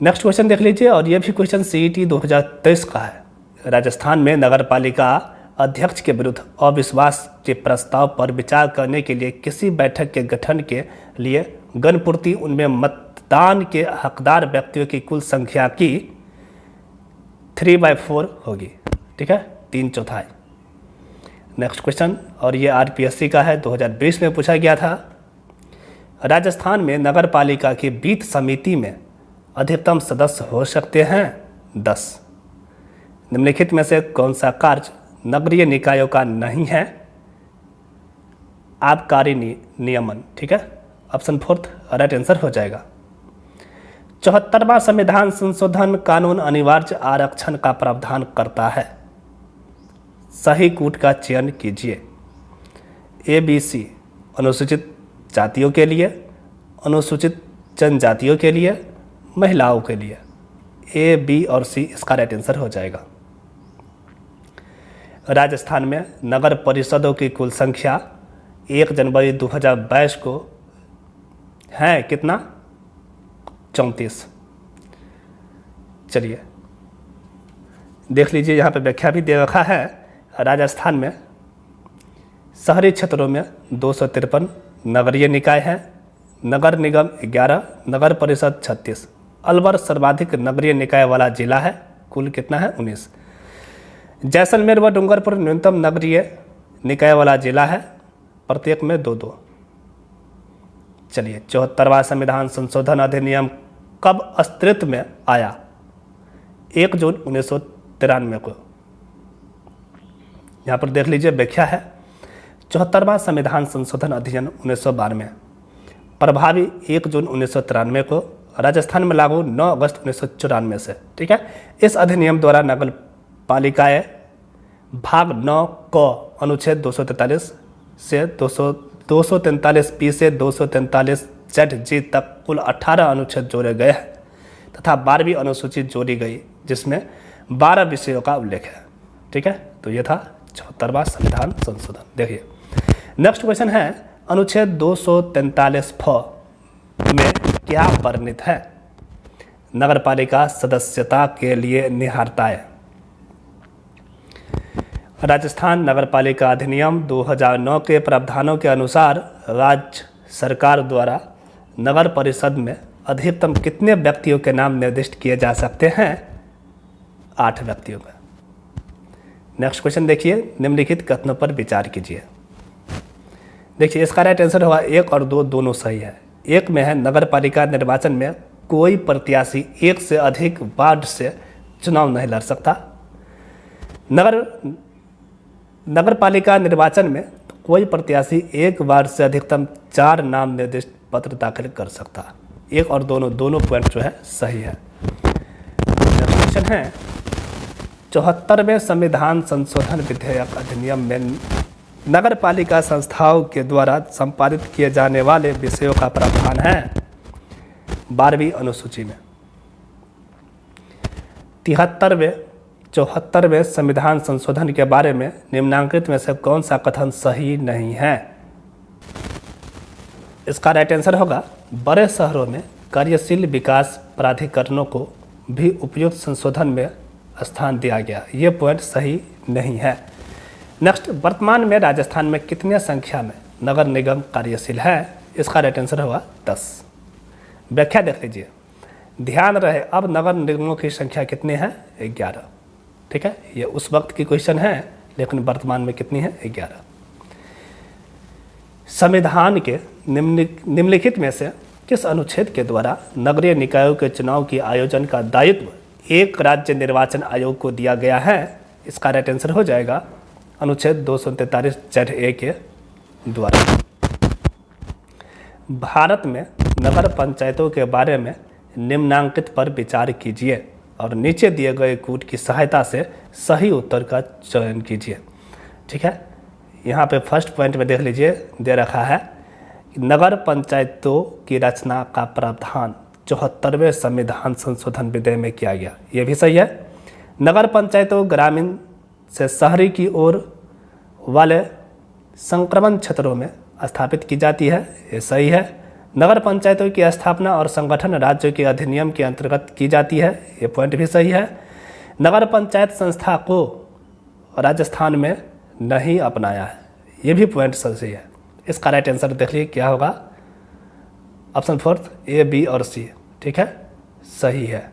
नेक्स्ट क्वेश्चन देख लीजिए, और ये भी क्वेश्चन CET 2023 का है। राजस्थान में नगर पालिका अध्यक्ष के विरुद्ध अविश्वास के प्रस्ताव पर विचार करने के लिए किसी बैठक के गठन के लिए गणपूर्ति उनमें मतदान के हकदार व्यक्तियों की कुल संख्या की 3/4 होगी। ठीक है, 3/4। नेक्स्ट क्वेश्चन, और ये RPSC का है, 2020 में पूछा गया था। राजस्थान में नगर पालिका की वित्त समिति में अधिकतम सदस्य हो सकते हैं? 10। निम्नलिखित में से कौन सा कार्य नगरीय निकायों का नहीं है? आबकारी नियमन। ठीक है, ऑप्शन 4 राइट आंसर हो जाएगा। 74वां संविधान संशोधन कानून अनिवार्य आरक्षण का प्रावधान करता है। सही कूट का चयन कीजिए। ABC अनुसूचित जातियों के लिए, अनुसूचित जनजातियों के लिए, महिलाओं के लिए। A, B और C इसका राइट आंसर हो जाएगा। राजस्थान में नगर परिषदों की कुल संख्या 1 जनवरी 2022 को है कितना? 34। चलिए देख लीजिए, यहाँ पे व्याख्या भी दे रखा है। राजस्थान में शहरी क्षेत्रों में 253 नगरीय निकाय हैं, नगर निगम 11, नगर परिषद 36। अलवर सर्वाधिक नगरीय निकाय वाला जिला है, कुल कितना है? 19। जैसलमेर व डूंगरपुर न्यूनतम नगरीय निकाय वाला जिला है, प्रत्येक में 2-2। चलिए, 74वां संविधान संशोधन अधिनियम कब अस्तित्व में आया? 1 जून 1993 को। यहाँ पर देख लीजिए व्याख्या है। 74वां संविधान संशोधन अधिनियम 1992 प्रभावी 1 जून 1993 को, राजस्थान में लागू 9 अगस्त 1994 से। ठीक है, इस अधिनियम द्वारा नगर पालिकाएं भाग 9 क अनुच्छेद 243 से 243 पी से 243 ZG तक कुल 18 अनुच्छेद जोड़े गए हैं तथा 12वीं अनुसूची जोड़ी गई, जिसमें 12 विषयों का उल्लेख है। ठीक है, तो ये था 74वां संविधान संशोधन। देखिए नेक्स्ट क्वेश्चन है, अनुच्छेद 243 फ में क्या वर्णित है? नगरपालिका सदस्यता के लिए निहारताएं। राजस्थान नगरपालिका अधिनियम 2009 के प्रावधानों के अनुसार राज्य सरकार द्वारा नगर परिषद में अधिकतम कितने व्यक्तियों के नाम निर्दिष्ट किए जा सकते हैं? 8 व्यक्तियों का। नेक्स्ट क्वेश्चन देखिए, निम्नलिखित कथनों पर विचार कीजिए। देखिए इसका राइट आंसर होगा 1 और 2 दोनों सही है। 1 में है नगरपालिका निर्वाचन में कोई प्रत्याशी 1 से अधिक वार्ड से चुनाव नहीं लड़ सकता। नगरपालिका निर्वाचन में कोई प्रत्याशी 1 वार्ड से अधिकतम 4 नाम निर्दिष्ट पत्र दाखिल कर सकता। 1 और दोनों पॉइंट जो है सही है। क्वेश्चन है 74वें संविधान संशोधन विधेयक अधिनियम में नगरपालिका संस्थाओं के द्वारा संपादित किए जाने वाले विषयों का प्रावधान है 12वीं अनुसूची में। 74वें संविधान संशोधन के बारे में निम्नांकित में से कौन सा कथन सही नहीं है? इसका राइट आंसर होगा बड़े शहरों में कार्यशील विकास प्राधिकरणों को भी उपयुक्त संशोधन में स्थान दिया गया। ये पॉइंट सही नहीं है। नेक्स्ट, वर्तमान में राजस्थान में कितने संख्या में नगर निगम कार्यशील है? इसका राइट आंसर होगा 10। व्याख्या देख लीजिए। ध्यान रहे अब नगर निगमों की संख्या कितनी है? 11। ठीक है, ये उस वक्त की क्वेश्चन है, लेकिन वर्तमान में कितनी है? 11। संविधान के निम्नलिखित में से किस अनुच्छेद के द्वारा नगरीय निकायों के चुनाव की आयोजन का दायित्व एक राज्य निर्वाचन आयोग को दिया गया है? इसका राइट आंसर हो जाएगा अनुच्छेद 243(a) के द्वारा। भारत में नगर पंचायतों के बारे में निम्नांकित पर विचार कीजिए और नीचे दिए गए कूट की सहायता से सही उत्तर का चयन कीजिए। ठीक है, यहाँ पे फर्स्ट पॉइंट में देख लीजिए, दे रखा है नगर पंचायतों की रचना का प्रावधान 74वें संविधान संशोधन विधेयक में किया गया। ये भी सही है। नगर पंचायतों ग्रामीण से शहरी की ओर वाले संक्रमण क्षेत्रों में स्थापित की जाती है। ये सही है। नगर पंचायतों की स्थापना और संगठन राज्यों के अधिनियम के अंतर्गत की जाती है। ये पॉइंट भी सही है। नगर पंचायत संस्था को राजस्थान में नहीं अपनाया है। ये भी पॉइंट सही है। इसका राइट आंसर देख लीजिए क्या होगा। ऑप्शन 4 A, B और C। ठीक है, सही है।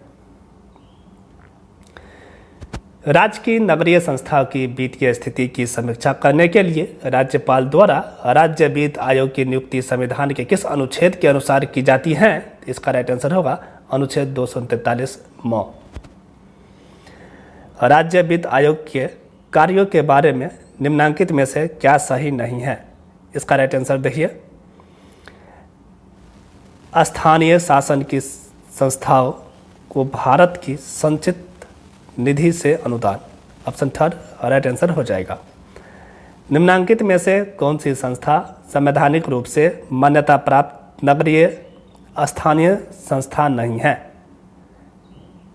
राज्य की नगरीय संस्था की वित्तीय स्थिति की समीक्षा करने के लिए राज्यपाल द्वारा राज्य वित्त आयोग की नियुक्ति संविधान के किस अनुच्छेद के अनुसार की जाती है? इसका राइट आंसर होगा अनुच्छेद 243(म). राज्य वित्त आयोग के कार्यों के बारे में निम्नांकित में से क्या सही नहीं है? इसका राइट आंसर देखिए। स्थानीय शासन की संस्थाओं को भारत की संचित निधि से अनुदान। ऑप्शन 3 राइट आंसर हो जाएगा। निम्नांकित में से कौन सी संस्था संवैधानिक रूप से मान्यता प्राप्त नगरीय स्थानीय संस्था नहीं है?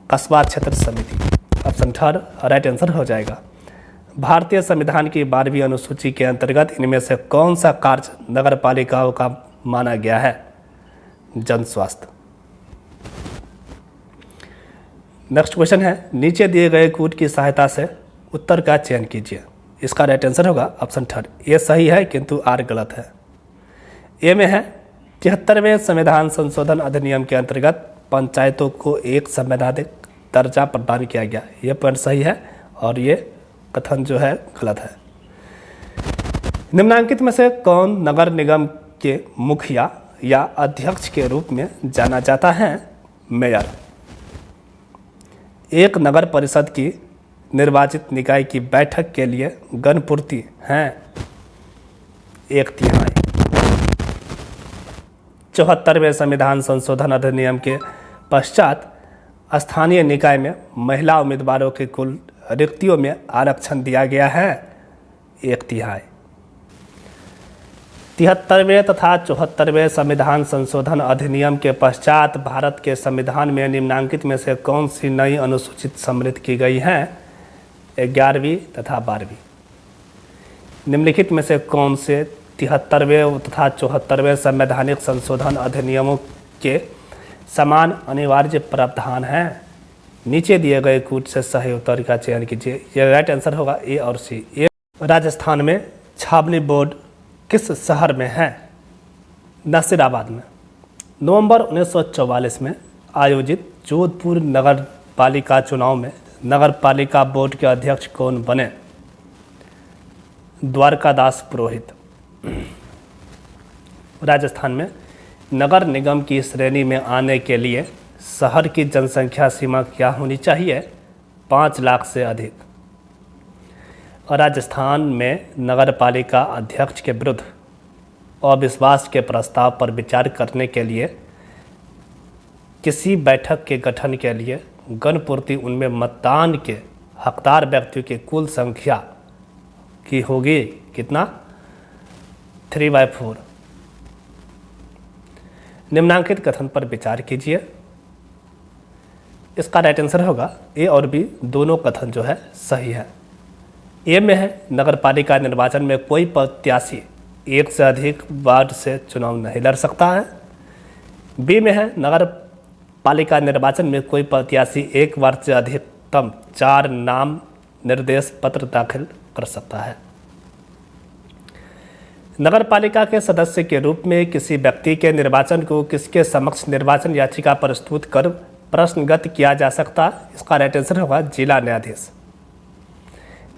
कस्बा क्षेत्र समिति। ऑप्शन 3 राइट आंसर हो जाएगा। भारतीय संविधान की 12वीं अनुसूची के अंतर्गत इनमें से कौन सा कार्य नगर पालिकाओं का माना गया है? जन स्वास्थ्य। नेक्स्ट क्वेश्चन है नीचे दिए गए कूट की सहायता से उत्तर का चयन कीजिए। इसका राइट आंसर होगा ऑप्शन 3। ये सही है किंतु R गलत है। ए में है 73वें संविधान संशोधन अधिनियम के अंतर्गत पंचायतों को एक संवैधानिक दर्जा प्रदान किया गया। ये पॉइंट सही है और ये कथन जो है गलत है। निम्नांकित में से कौन नगर निगम के मुखिया या अध्यक्ष के रूप में जाना जाता है? मेयर। एक नगर परिषद की निर्वाचित निकाय की बैठक के लिए गणपूर्ति हैं 1/3। 74वें संविधान संशोधन अधिनियम के पश्चात स्थानीय निकाय में महिला उम्मीदवारों के कुल रिक्तियों में आरक्षण दिया गया है 1/3। 73वें तथा 74वें संविधान संशोधन अधिनियम के पश्चात भारत के संविधान में निम्नांकित में से कौन सी नई अनुसूचित सम्मिलित की गई हैं? 11वीं तथा 12वीं। निम्नलिखित में से कौन से 73वें तथा 74वें संवैधानिक संशोधन अधिनियमों के समान अनिवार्य प्रावधान हैं? नीचे दिए गए कूट से सही उत्तर का चयन कीजिए। यह राइट आंसर होगा ए और सी। ए राजस्थान में छावनी बोर्ड किस शहर में है? नासिराबाद में। नवंबर 1944 में आयोजित जोधपुर नगर पालिका चुनाव में नगर पालिका बोर्ड के अध्यक्ष कौन बने? द्वारकादास पुरोहित। राजस्थान में नगर निगम की श्रेणी में आने के लिए शहर की जनसंख्या सीमा क्या होनी चाहिए? 5 लाख से अधिक। और राजस्थान में नगर पालिका अध्यक्ष के विरुद्ध अविश्वास के प्रस्ताव पर विचार करने के लिए किसी बैठक के गठन के लिए गणपूर्ति उनमें मतदान के हकदार व्यक्तियों की कुल संख्या की होगी कितना? 3/4। निम्नांकित कथन पर विचार कीजिए। इसका राइट आंसर होगा ए और बी, दोनों कथन जो है सही है। ए में है नगर पालिका निर्वाचन में कोई प्रत्याशी एक से अधिक वार्ड से चुनाव नहीं लड़ सकता है। बी में है नगर पालिका निर्वाचन में कोई प्रत्याशी एक वार्ड से अधिकतम 4 नाम निर्देश पत्र दाखिल कर सकता है। नगर पालिका के सदस्य के रूप में किसी व्यक्ति के निर्वाचन को किसके समक्ष निर्वाचन याचिका प्रस्तुत कर प्रश्नगत किया जा सकता है? इसका राइट आंसर होगा जिला न्यायाधीश।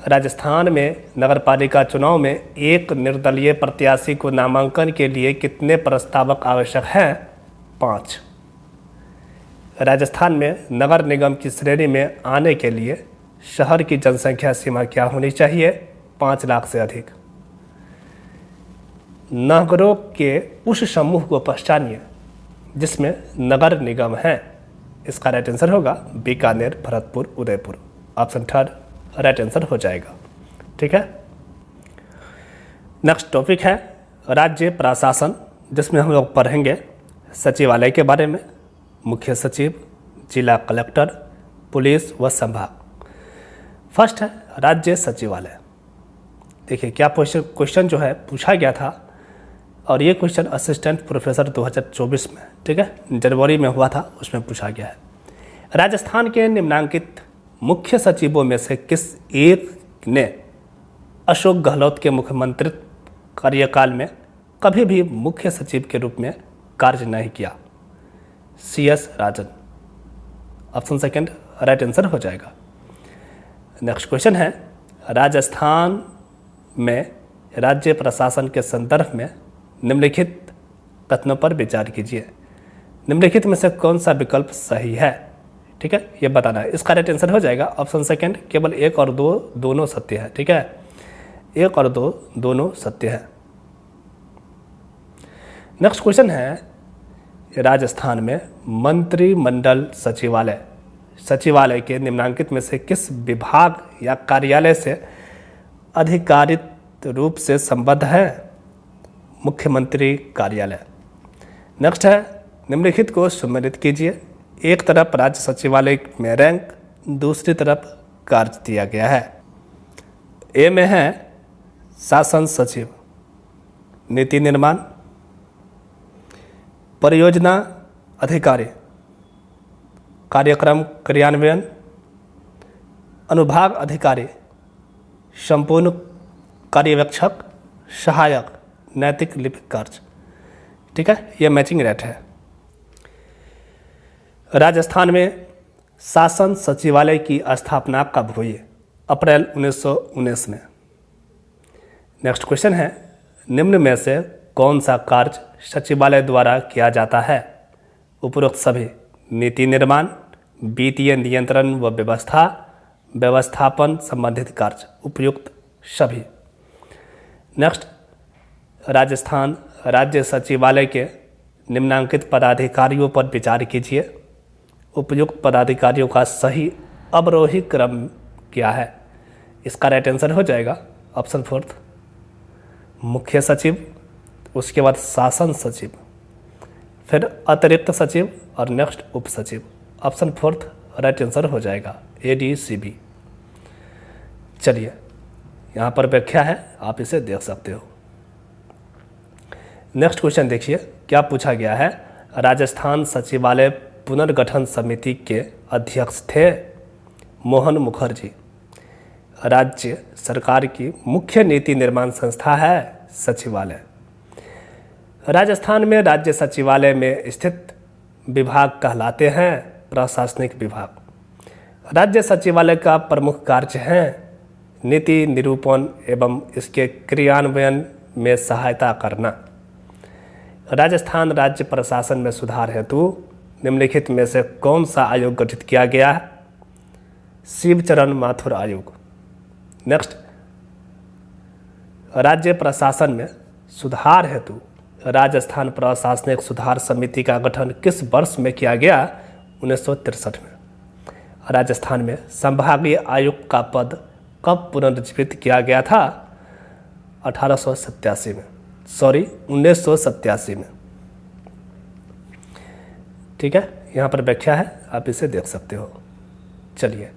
राजस्थान में नगर पालिका चुनाव में एक निर्दलीय प्रत्याशी को नामांकन के लिए कितने प्रस्तावक आवश्यक हैं? 5। राजस्थान में नगर निगम की श्रेणी में आने के लिए शहर की जनसंख्या सीमा क्या होनी चाहिए? 5 लाख से अधिक। नगरों के उस समूह को पहचानिए जिसमें नगर निगम है। इसका राइट आंसर होगा Bikaner, Bharatpur, Udaipur. Option 3 right answer हो जाएगा। ठीक है। नेक्स्ट टॉपिक है राज्य प्रशासन, जिसमें हम लोग पढ़ेंगे सचिवालय के बारे में, मुख्य सचिव, जिला कलेक्टर, पुलिस व संभाग। फर्स्ट है राज्य सचिवालय। देखिए क्या क्वेश्चन जो है पूछा गया था, और ये क्वेश्चन असिस्टेंट प्रोफेसर 2024 में, ठीक है, जनवरी में हुआ था, उसमें पूछा गया है। राजस्थान के निम्नांकित मुख्य सचिवों में से किस एक ने अशोक गहलोत के मुख्यमंत्री कार्यकाल में कभी भी मुख्य सचिव के रूप में कार्य नहीं किया? CS राजन। ऑप्शन सेकंड राइट आंसर हो जाएगा। नेक्स्ट क्वेश्चन है राजस्थान में राज्य प्रशासन के संदर्भ में निम्नलिखित कथनों पर विचार कीजिए। निम्नलिखित में से कौन सा विकल्प सही है? ठीक है, ये बताना है। इसका राइट आंसर हो जाएगा ऑप्शन सेकंड, केवल 1 और 2 दोनों सत्य है। ठीक है, 1 और 2 दोनों सत्य है। नेक्स्ट क्वेश्चन है राजस्थान में मंत्रिमंडल सचिवालय के निम्नांकित में से किस विभाग या कार्यालय से आधिकारिक रूप से संबद्ध है? मुख्यमंत्री कार्यालय। नेक्स्ट है निम्नलिखित को सम्मिलित कीजिए। एक तरफ राज्य सचिवालय में रैंक, दूसरी तरफ कार्य दिया गया है। ए में है शासन सचिव, नीति निर्माण, परियोजना अधिकारी, कार्यक्रम क्रियान्वयन, अनुभाग अधिकारी, संपूर्ण पर्यवेक्षक, सहायक, नैतिक लिपिक कार्य। ठीक है, यह मैचिंग रेट है। राजस्थान में शासन सचिवालय की स्थापना कब हुई? अप्रैल 1919 में। नेक्स्ट क्वेश्चन है निम्न में से कौन सा कार्य सचिवालय द्वारा किया जाता है? उपरोक्त सभी: नीति निर्माण, वित्तीय नियंत्रण व व्यवस्थापन संबंधित कार्य, उपयुक्त सभी। नेक्स्ट राजस्थान राज्य सचिवालय के निम्नांकित पदाधिकारियों पर विचार कीजिए। उपयुक्त पदाधिकारियों का सही अवरोही क्रम क्या है? इसका राइट आंसर हो जाएगा ऑप्शन 4 मुख्य सचिव, उसके बाद शासन सचिव, फिर अतिरिक्त सचिव और नेक्स्ट उप सचिव। ऑप्शन 4 राइट आंसर हो जाएगा ADCB। चलिए यहाँ पर व्याख्या है, आप इसे देख सकते हो। नेक्स्ट क्वेश्चन देखिए क्या पूछा गया है। राजस्थान सचिवालय पुनर्गठन समिति के अध्यक्ष थे? मोहन मुखर्जी। राज्य सरकार की मुख्य नीति निर्माण संस्था है सचिवालय। राजस्थान में राज्य सचिवालय में स्थित विभाग कहलाते हैं प्रशासनिक विभाग। राज्य सचिवालय का प्रमुख कार्य है नीति निरूपण एवं इसके क्रियान्वयन में सहायता करना। राजस्थान राज्य प्रशासन में सुधार हेतु निम्नलिखित में से कौन सा आयोग गठित किया गया है? शिवचरण माथुर आयोग। नेक्स्ट, राज्य प्रशासन में सुधार हेतु राजस्थान प्रशासनिक सुधार समिति का गठन किस वर्ष में किया गया? 1963 में। राजस्थान में संभागीय आयुक्त का पद कब पुनर्जीवित किया गया था? 1987 में। ठीक है, यहाँ पर व्याख्या है, आप इसे देख सकते हो। चलिए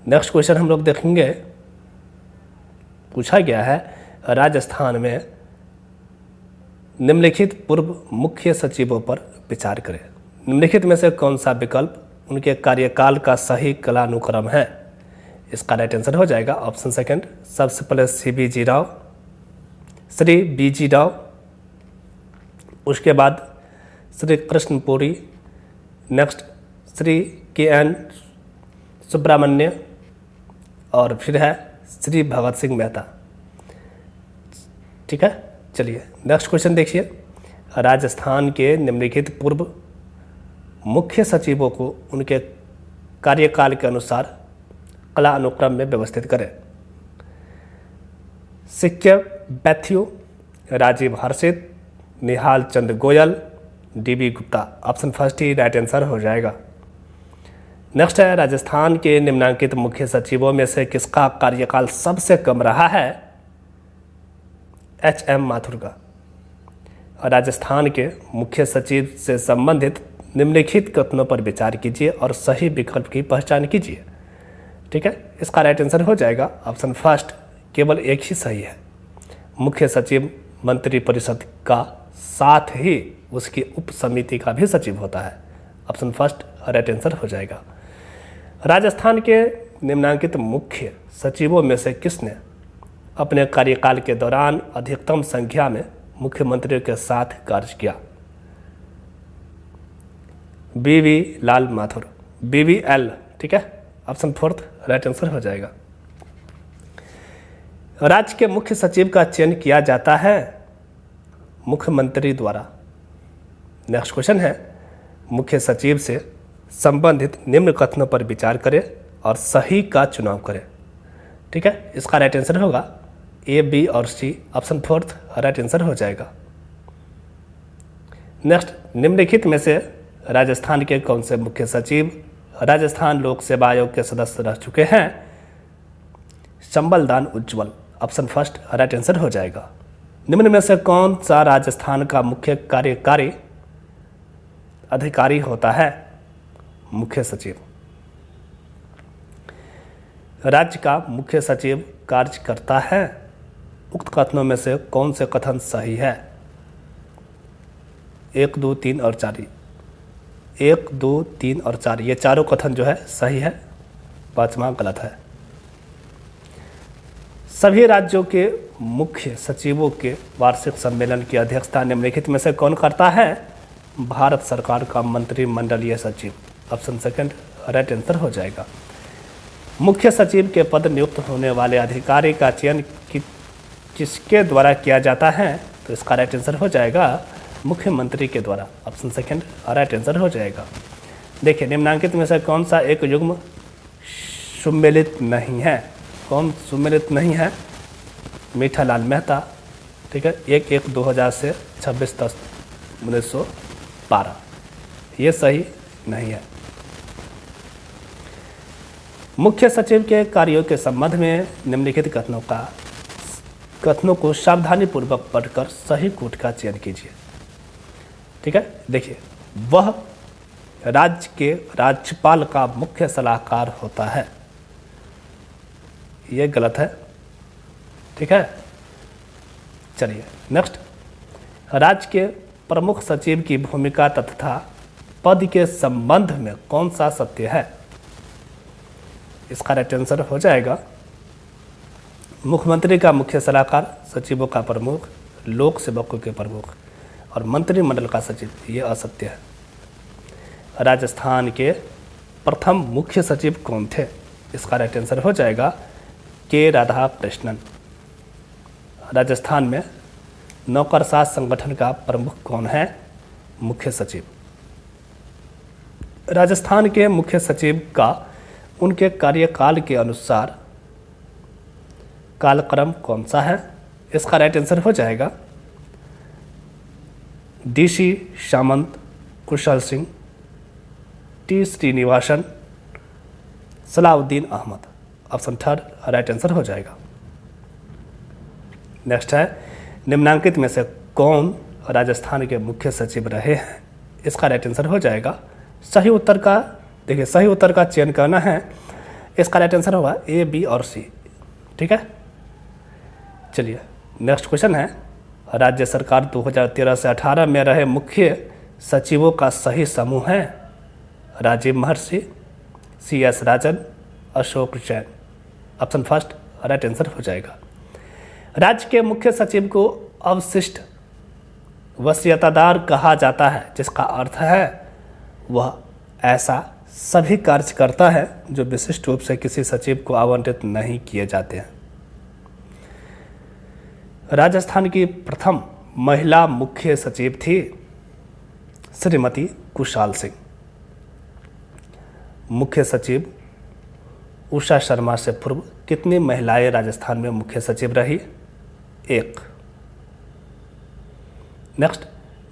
नेक्स्ट क्वेश्चन हम लोग देखेंगे। पूछा गया है राजस्थान में निम्नलिखित पूर्व मुख्य सचिवों पर विचार करें। निम्नलिखित में से कौन सा विकल्प उनके कार्यकाल का सही कालानुक्रम है? इसका राइट आंसर हो जाएगा ऑप्शन सेकंड। सबसे पहले श्री बीजी राव, उसके बाद श्री कृष्णपुरी, नेक्स्ट श्री KN सुब्रमण्य और फिर है श्री भगत सिंह मेहता। ठीक है, चलिए नेक्स्ट क्वेश्चन देखिए। राजस्थान के निम्नलिखित पूर्व मुख्य सचिवों को उनके कार्यकाल के अनुसार कला अनुक्रम में व्यवस्थित करें। सिक्के बैथ्यू, Rajiv Harshit, Nihal Chand Goyal, DB Gupta. Option first ही राइट आंसर हो जाएगा। नेक्स्ट है राजस्थान के निम्नांकित मुख्य सचिवों में से किसका कार्यकाल सबसे कम रहा है? HM माथुर का। राजस्थान के मुख्य सचिव से संबंधित निम्नलिखित कथनों पर विचार कीजिए और सही विकल्प की पहचान कीजिए। ठीक है, इसका राइट आंसर हो जाएगा ऑप्शन फर्स्ट, केवल एक ही सही है। मुख्य सचिव मंत्री परिषद का साथ ही उसकी उप समिति का भी सचिव होता है। ऑप्शन फर्स्ट राइट आंसर हो जाएगा। राजस्थान के निम्नांकित मुख्य सचिवों में से किसने अपने कार्यकाल के दौरान अधिकतम संख्या में मुख्यमंत्रियों के साथ कार्य किया? BV लाल माथुर, BVL। ठीक है, ऑप्शन फोर्थ राइट आंसर हो जाएगा। राज्य के मुख्य सचिव का चयन किया जाता है मुख्यमंत्री द्वारा। नेक्स्ट क्वेश्चन है मुख्य सचिव से संबंधित निम्न कथनों पर विचार करें और सही का चुनाव करें। ठीक है, इसका राइट आंसर होगा A, B और C। Option fourth right answer हो जाएगा। नेक्स्ट, निम्नलिखित में से राजस्थान के कौन से मुख्य सचिव राजस्थान लोक सेवा आयोग के सदस्य रह चुके हैं? संबलदान उज्ज्वल। ऑप्शन फर्स्ट राइट आंसर हो जाएगा। निम्न में से कौन सा राजस्थान का मुख्य कार्यकारी अधिकारी होता है? मुख्य सचिव। राज्य का मुख्य सचिव कार्य करता है। उक्त कथनों में से कौन से कथन सही है? 1, 2, 3 और 4। 1, 2, 3 और 4 ये चारों कथन जो है सही है, पांचवा गलत है। सभी राज्यों के मुख्य सचिवों के वार्षिक सम्मेलन की अध्यक्षता निम्नलिखित में से कौन करता है? भारत सरकार का मंत्रिमंडलीय सचिव। ऑप्शन सेकंड राइट आंसर हो जाएगा। मुख्य सचिव के पद नियुक्त होने वाले अधिकारी का चयन किसके द्वारा किया जाता है? तो इसका राइट आंसर हो जाएगा मुख्यमंत्री के द्वारा। ऑप्शन सेकंड राइट आंसर हो जाएगा। देखिए निम्नांकित में से कौन सा एक युग्म सम्मिलित नहीं है? कौन सम्मिलित नहीं है? मीठालाल मेहता। ठीक है, 1/1/2000 से 26/10/1912 ये सही नहीं है। मुख्य सचिव के कार्यों के संबंध में निम्नलिखित कथनों को सावधानीपूर्वक पढ़कर सही कोट का चयन कीजिए। ठीक है, देखिए वह राज्य के राज्यपाल का मुख्य सलाहकार होता है, ये गलत है। ठीक है, चलिए नेक्स्ट। राज्य के प्रमुख सचिव की भूमिका तथा पद के संबंध में कौन सा सत्य है? इसका राइट आंसर हो जाएगा मुख्यमंत्री का मुख्य सलाहकार, सचिवों का प्रमुख, लोक सेवकों के प्रमुख और मंत्रिमंडल का सचिव, ये असत्य है। राजस्थान के प्रथम मुख्य सचिव कौन थे? इसका राइट आंसर हो जाएगा के राधाकृष्णन। राजस्थान में नौकरशाह संगठन का प्रमुख कौन है? मुख्य सचिव। राजस्थान के मुख्य सचिव का उनके कार्यकाल के अनुसार कालक्रम कौन सा है? इसका राइट आंसर हो जाएगा DC Samant, Kushal Singh, T Srinivasan, Salauddin Ahmed. Option third right answer हो जाएगा। नेक्स्ट है, निम्नांकित में से कौन राजस्थान के मुख्य सचिव रहे हैं? इसका राइट आंसर हो जाएगा सही उत्तर का, देखिए सही उत्तर का चयन करना है। इसका राइट आंसर होगा A, B और C। ठीक है, चलिए नेक्स्ट क्वेश्चन है, राज्य सरकार 2013 से 18 में रहे मुख्य सचिवों का सही समूह है? Rajiv Maharshi, CS Rajan, Ashok Jain. Option first right answer हो जाएगा। राज्य के मुख्य सचिव को अवशिष्ट वसीयतदार कहा जाता है, जिसका अर्थ है वह ऐसा सभी कार्य करता है जो विशिष्ट रूप से किसी सचिव को आवंटित नहीं किए जाते हैं। राजस्थान की प्रथम महिला मुख्य सचिव थी श्रीमती कुशाल सिंह। मुख्य सचिव उषा शर्मा से पूर्व कितनी महिलाएं राजस्थान में मुख्य सचिव रही? 1। नेक्स्ट,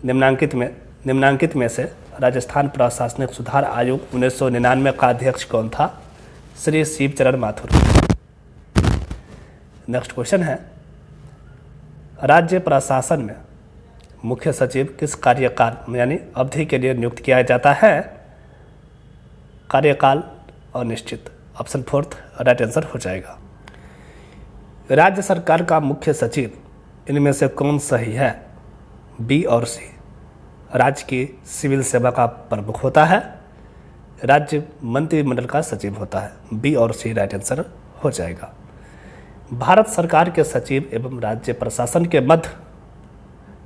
निम्नांकित में से राजस्थान प्रशासनिक सुधार आयोग 1999 का अध्यक्ष कौन था? श्री शिवचरण माथुर। नेक्स्ट क्वेश्चन है, राज्य प्रशासन में मुख्य सचिव किस कार्यकाल यानी अवधि के लिए नियुक्त किया जाता है? कार्यकाल अनिश्चित। ऑप्शन फोर्थ राइट आंसर हो जाएगा। राज्य सरकार का मुख्य सचिव इनमें से कौन सही है? B और C। राज्य की सिविल सेवा का प्रमुख होता है, राज्य मंत्रिमंडल का सचिव होता है। B और C राइट आंसर हो जाएगा। भारत सरकार के सचिव एवं राज्य प्रशासन के मध्य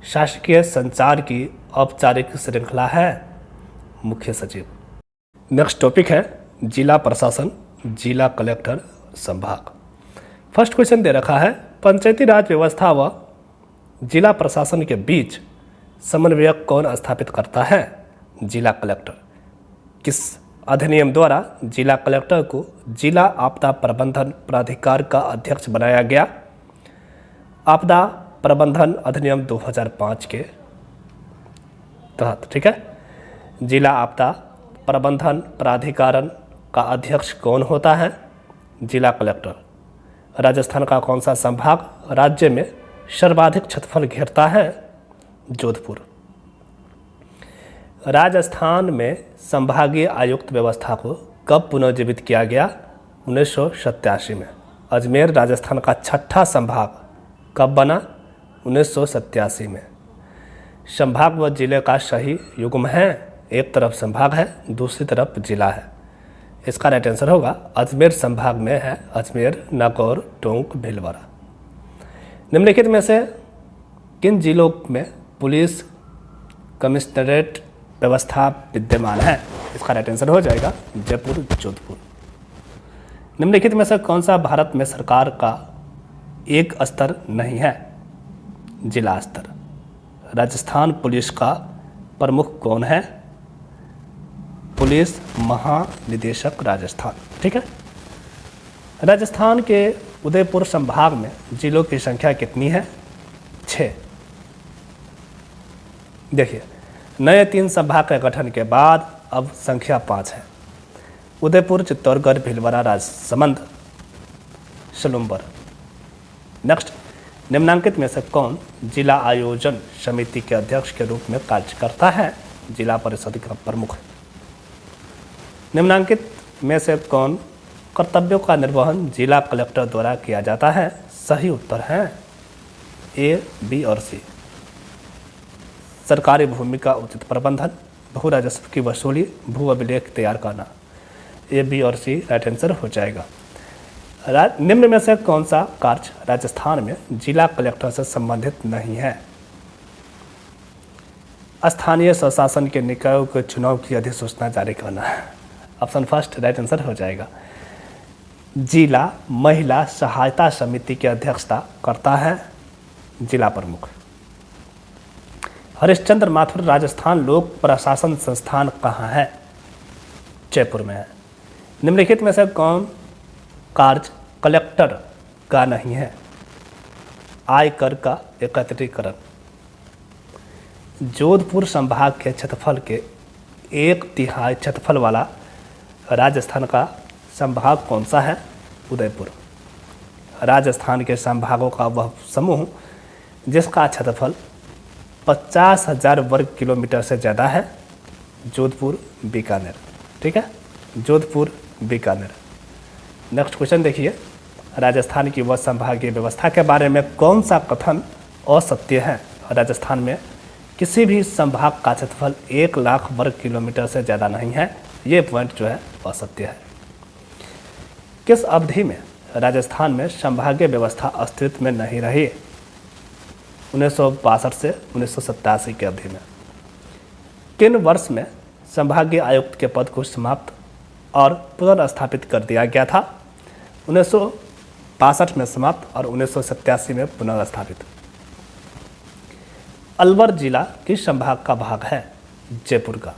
शासकीय संचार की औपचारिक श्रृंखला है मुख्य सचिव। नेक्स्ट टॉपिक है जिला प्रशासन, जिला कलेक्टर, संभाग। फर्स्ट क्वेश्चन दे रखा है, पंचायती राज व्यवस्था व जिला प्रशासन के बीच समन्वयक कौन स्थापित करता है? जिला कलेक्टर। किस अधिनियम द्वारा जिला कलेक्टर को जिला आपदा प्रबंधन प्राधिकार का अध्यक्ष बनाया गया? आपदा प्रबंधन अधिनियम 2005 के तहत। ठीक है, जिला आपदा प्रबंधन प्राधिकरण का अध्यक्ष कौन होता है? जिला कलेक्टर। राजस्थान का कौन सा संभाग राज्य में सर्वाधिक क्षेत्रफल घेरता है? जोधपुर। राजस्थान में संभागीय आयुक्त व्यवस्था को कब पुनर्जीवित किया गया? 1987 में। अजमेर राजस्थान का छठा संभाग कब बना? 1987 में। संभाग व जिले का सही युग्म है, एक तरफ संभाग है, दूसरी तरफ जिला है। इसका राइट आंसर होगा अजमेर संभाग में है अजमेर, नागौर, टोंक, भीलवाड़ा। निम्नलिखित में से किन जिलों में पुलिस कमिश्नरेट व्यवस्था विद्यमान है? इसका राइट आंसर हो जाएगा जयपुर, जोधपुर। निम्नलिखित में से कौन सा भारत में सरकार का एक स्तर नहीं है? जिला स्तर। राजस्थान पुलिस का प्रमुख कौन है? पुलिस महानिदेशक राजस्थान। ठीक है, राजस्थान के उदयपुर संभाग में जिलों की संख्या कितनी है? 6। देखिए, नए 3 संभाग के गठन के बाद अब संख्या 5 है। उदयपुर, चित्तौड़गढ़, भीलवाड़ा, राजसमंद, सलूम्बर। नेक्स्ट, निम्नांकित में से कौन जिला आयोजन समिति के अध्यक्ष के रूप में कार्य करता है? जिला परिषद का प्रमुख। निम्नांकित में से कौन कर्तव्यों का निर्वहन जिला कलेक्टर द्वारा किया जाता है? सही उत्तर है A, B और C। सरकारी भूमि का उचित प्रबंधन, भू राजस्व की वसूली, भू अभिलेख तैयार करना। ए, बी और सी राइट आंसर हो जाएगा। निम्न में से कौन सा कार्य राजस्थान में जिला कलेक्टर से संबंधित नहीं है? स्थानीय स्वशासन के निकायों के चुनाव की अधिसूचना जारी करना है। ऑप्शन फर्स्ट राइट आंसर हो जाएगा। जिला महिला सहायता समिति की अध्यक्षता करता है जिला प्रमुख। हरिश्चंद्र माथुर राजस्थान लोक प्रशासन संस्थान कहाँ है? जयपुर में है। निम्नलिखित में से कौन कार्य कलेक्टर का नहीं है? आयकर का एकत्रीकरण। जोधपुर संभाग के क्षेत्रफल के 1/3 क्षेत्रफल वाला राजस्थान का संभाग कौन सा है? उदयपुर। राजस्थान के संभागों का वह समूह जिसका क्षेत्रफल 50,000 वर्ग किलोमीटर से ज़्यादा है, जोधपुर बीकानेर। ठीक है, जोधपुर बीकानेर। नेक्स्ट क्वेश्चन देखिए, राजस्थान की वह संभागीय व्यवस्था के बारे में कौन सा कथन असत्य है? राजस्थान में किसी भी संभाग का क्षेत्रफल 1 लाख वर्ग किलोमीटर से ज़्यादा नहीं है, ये पॉइंट जो है असत्य है। किस अवधि में राजस्थान में संभागीय व्यवस्था अस्तित्व में नहीं रही? 1962 से 1987 की अवधि में। किन वर्ष में संभागीय आयुक्त के पद को समाप्त और पुनर्स्थापित कर दिया गया था? 1962 में समाप्त और 1987 में पुनर्स्थापित। अलवर जिला किस संभाग का भाग है? जयपुर का।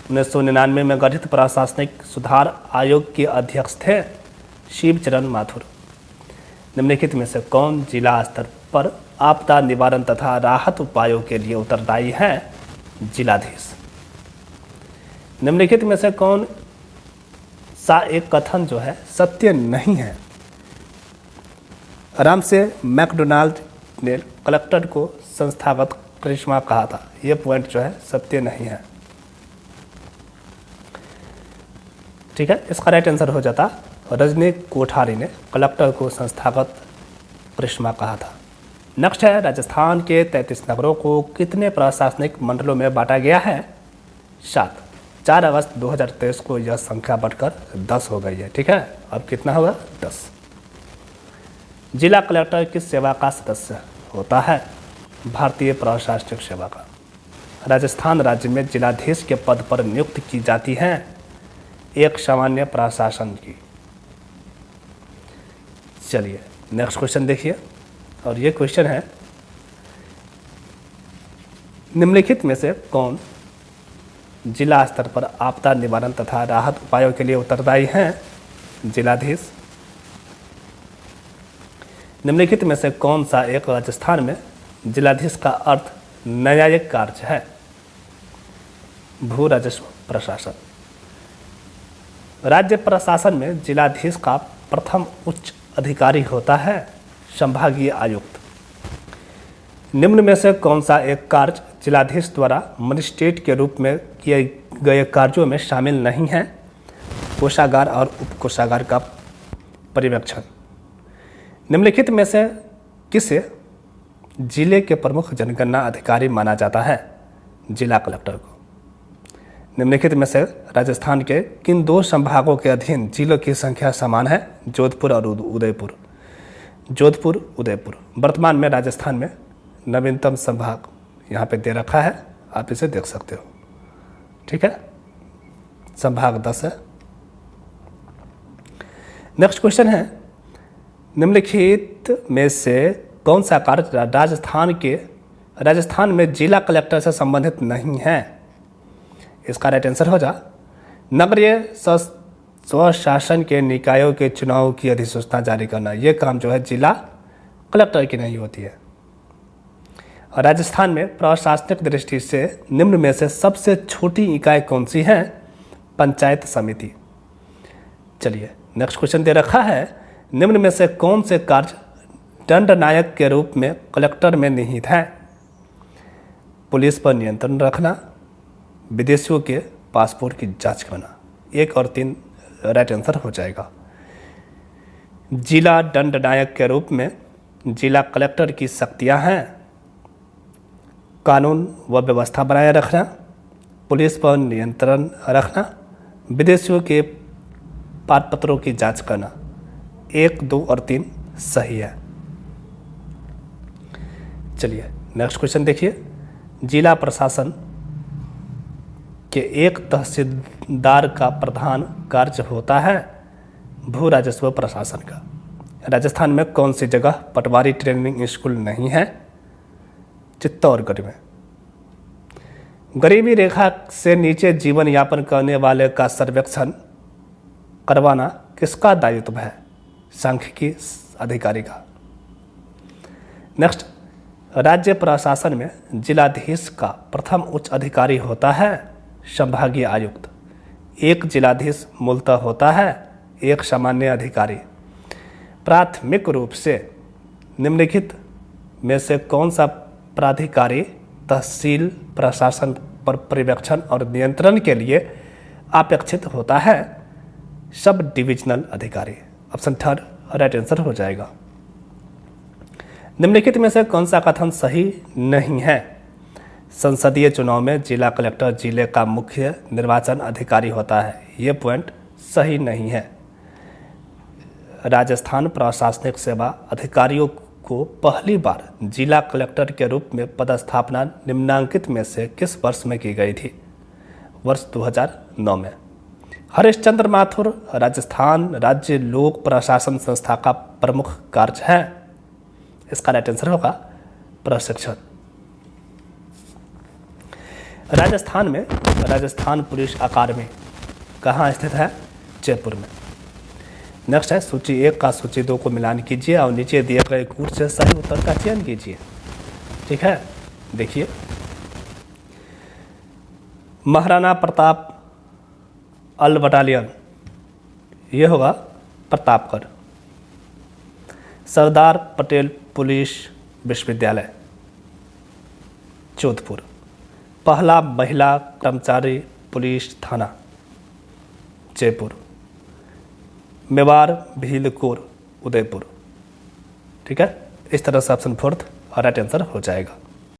1999 में गठित प्रशासनिक सुधार आयोग के अध्यक्ष थे शिवचरण माथुर। निम्नलिखित में से कौन जिला स्तर पर आपदा निवारण तथा राहत उपायों के लिए उत्तरदायी है? जिलाधीश। निम्नलिखित में से कौन सा एक कथन जो है सत्य नहीं है? आराम से मैकडोनाल्ड ने कलेक्टर को संस्थागत करिश्मा कहा था, यह पॉइंट जो है सत्य नहीं है। ठीक है, इसका राइट आंसर हो जाता रजनी कोठारी ने कलेक्टर को संस्थागत करिश्मा कहा था। नेक्स्ट है, राजस्थान के 33 नगरों को कितने प्रशासनिक मंडलों में बांटा गया है? 7। 4 अगस्त 2023 को यह संख्या बढ़कर 10 हो गई है। ठीक है, अब कितना होगा? 10। जिला कलेक्टर किस सेवा का सदस्य होता है? भारतीय प्रशासनिक सेवा का। राजस्थान राज्य में जिलाधीश के पद पर नियुक्त की जाती हैं एक सामान्य प्रशासन की। चलिए नेक्स्ट क्वेश्चन देखिए, और ये क्वेश्चन है, निम्नलिखित में से कौन जिला स्तर पर आपदा निवारण तथा राहत उपायों के लिए उत्तरदायी हैं? जिलाधीश। निम्नलिखित में से कौन सा एक राजस्थान में जिलाधीश का अर्थ न्यायिक कार्य है? भू राजस्व प्रशासन। राज्य प्रशासन में जिलाधीश का प्रथम उच्च अधिकारी होता है संभागीय आयुक्त। निम्न में से कौन सा एक कार्य जिलाधीश द्वारा मजिस्ट्रेट के रूप में किए गए कार्यों में शामिल नहीं है? कोषागार और उपकोषागार का पर्यवेक्षण। निम्नलिखित में से किसे जिले के प्रमुख जनगणना अधिकारी माना जाता है? जिला कलेक्टर को। निम्नलिखित में से राजस्थान के किन 2 संभागों के अधीन जिलों की संख्या समान है? जोधपुर और उदयपुर। जोधपुर, उदयपुर। वर्तमान में राजस्थान में नवीनतम संभाग यहाँ पे दे रखा है, आप इसे देख सकते हो। ठीक है, संभाग 10 है। नेक्स्ट क्वेश्चन है, निम्नलिखित में से कौन सा कार्य राजस्थान में जिला कलेक्टर से संबंधित नहीं है? इसका राइट आंसर हो जा नगरीय स्वशासन के निकायों के चुनाव की अधिसूचना जारी करना। ये काम जो है जिला कलेक्टर की नहीं होती है। और राजस्थान में प्रशासनिक दृष्टि से निम्न में से सबसे छोटी इकाई कौन सी है? पंचायत समिति। चलिए नेक्स्ट क्वेश्चन दे रखा है, निम्न में से कौन से कार्य दंडनायक के रूप में कलेक्टर में निहित है? पुलिस पर नियंत्रण रखना, विदेशियों के पासपोर्ट की जांच करना। 1 और 3 राइट आंसर हो जाएगा। जिला दंडनायक के रूप में जिला कलेक्टर की शक्तियां हैं कानून व व्यवस्था बनाए रखना, पुलिस पर नियंत्रण रखना, विदेशियों के पारपत्रों की जांच करना। 1, 2 और 3 सही है। चलिए नेक्स्ट क्वेश्चन देखिए। जिला प्रशासन के एक तहसीलदार का प्रधान कार्य होता है भू राजस्व प्रशासन का। राजस्थान में कौन सी जगह पटवारी ट्रेनिंग स्कूल नहीं है? चित्तौड़गढ़ में। गरीबी रेखा से नीचे जीवन यापन करने वाले का सर्वेक्षण करवाना किसका दायित्व है? सांख्यिकी अधिकारी का। नेक्स्ट, राज्य प्रशासन में जिलाधीश का प्रथम उच्च अधिकारी होता है संभागीय आयुक्त। 1 जिलाधीश मूलतः होता है, 1 सामान्य अधिकारी। प्राथमिक रूप से निम्नलिखित में से कौन सा प्राधिकारी तहसील प्रशासन पर पर्यवेक्षण और नियंत्रण के लिए अपेक्षित होता है? सब डिविजनल अधिकारी। ऑप्शन 3 राइट आंसर हो जाएगा। निम्नलिखित में से कौन सा कथन सही नहीं है? संसदीय चुनाव में जिला कलेक्टर जिले का मुख्य निर्वाचन अधिकारी होता है। ये पॉइंट सही नहीं है। राजस्थान प्रशासनिक सेवा अधिकारियों को पहली बार जिला कलेक्टर के रूप में पदस्थापना निम्नांकित में से किस वर्ष में की गई थी? वर्ष 2009 में। हरिश्चंद्र माथुर राजस्थान राज्य लोक प्रशासन संस्था का प्रमुख कार्य है। इसका राइट आंसर होगा प्रशिक्षण। राजस्थान में राजस्थान पुलिस अकादमी कहाँ स्थित है? जयपुर में। नेक्स्ट है सूची 1 का सूची 2 को मिलान कीजिए और नीचे दिए गए कूट से सही उत्तर का चयन कीजिए। ठीक है, देखिए। महाराणा प्रताप अल बटालियन, ये होगा प्रतापगढ़। सरदार पटेल पुलिस विश्वविद्यालय जोधपुर। पहला महिला कर्मचारी पुलिस थाना जयपुर। मेवाड़ भीलकोर उदयपुर। ठीक है, इस तरह से ऑप्शन 4 राइट आंसर हो जाएगा।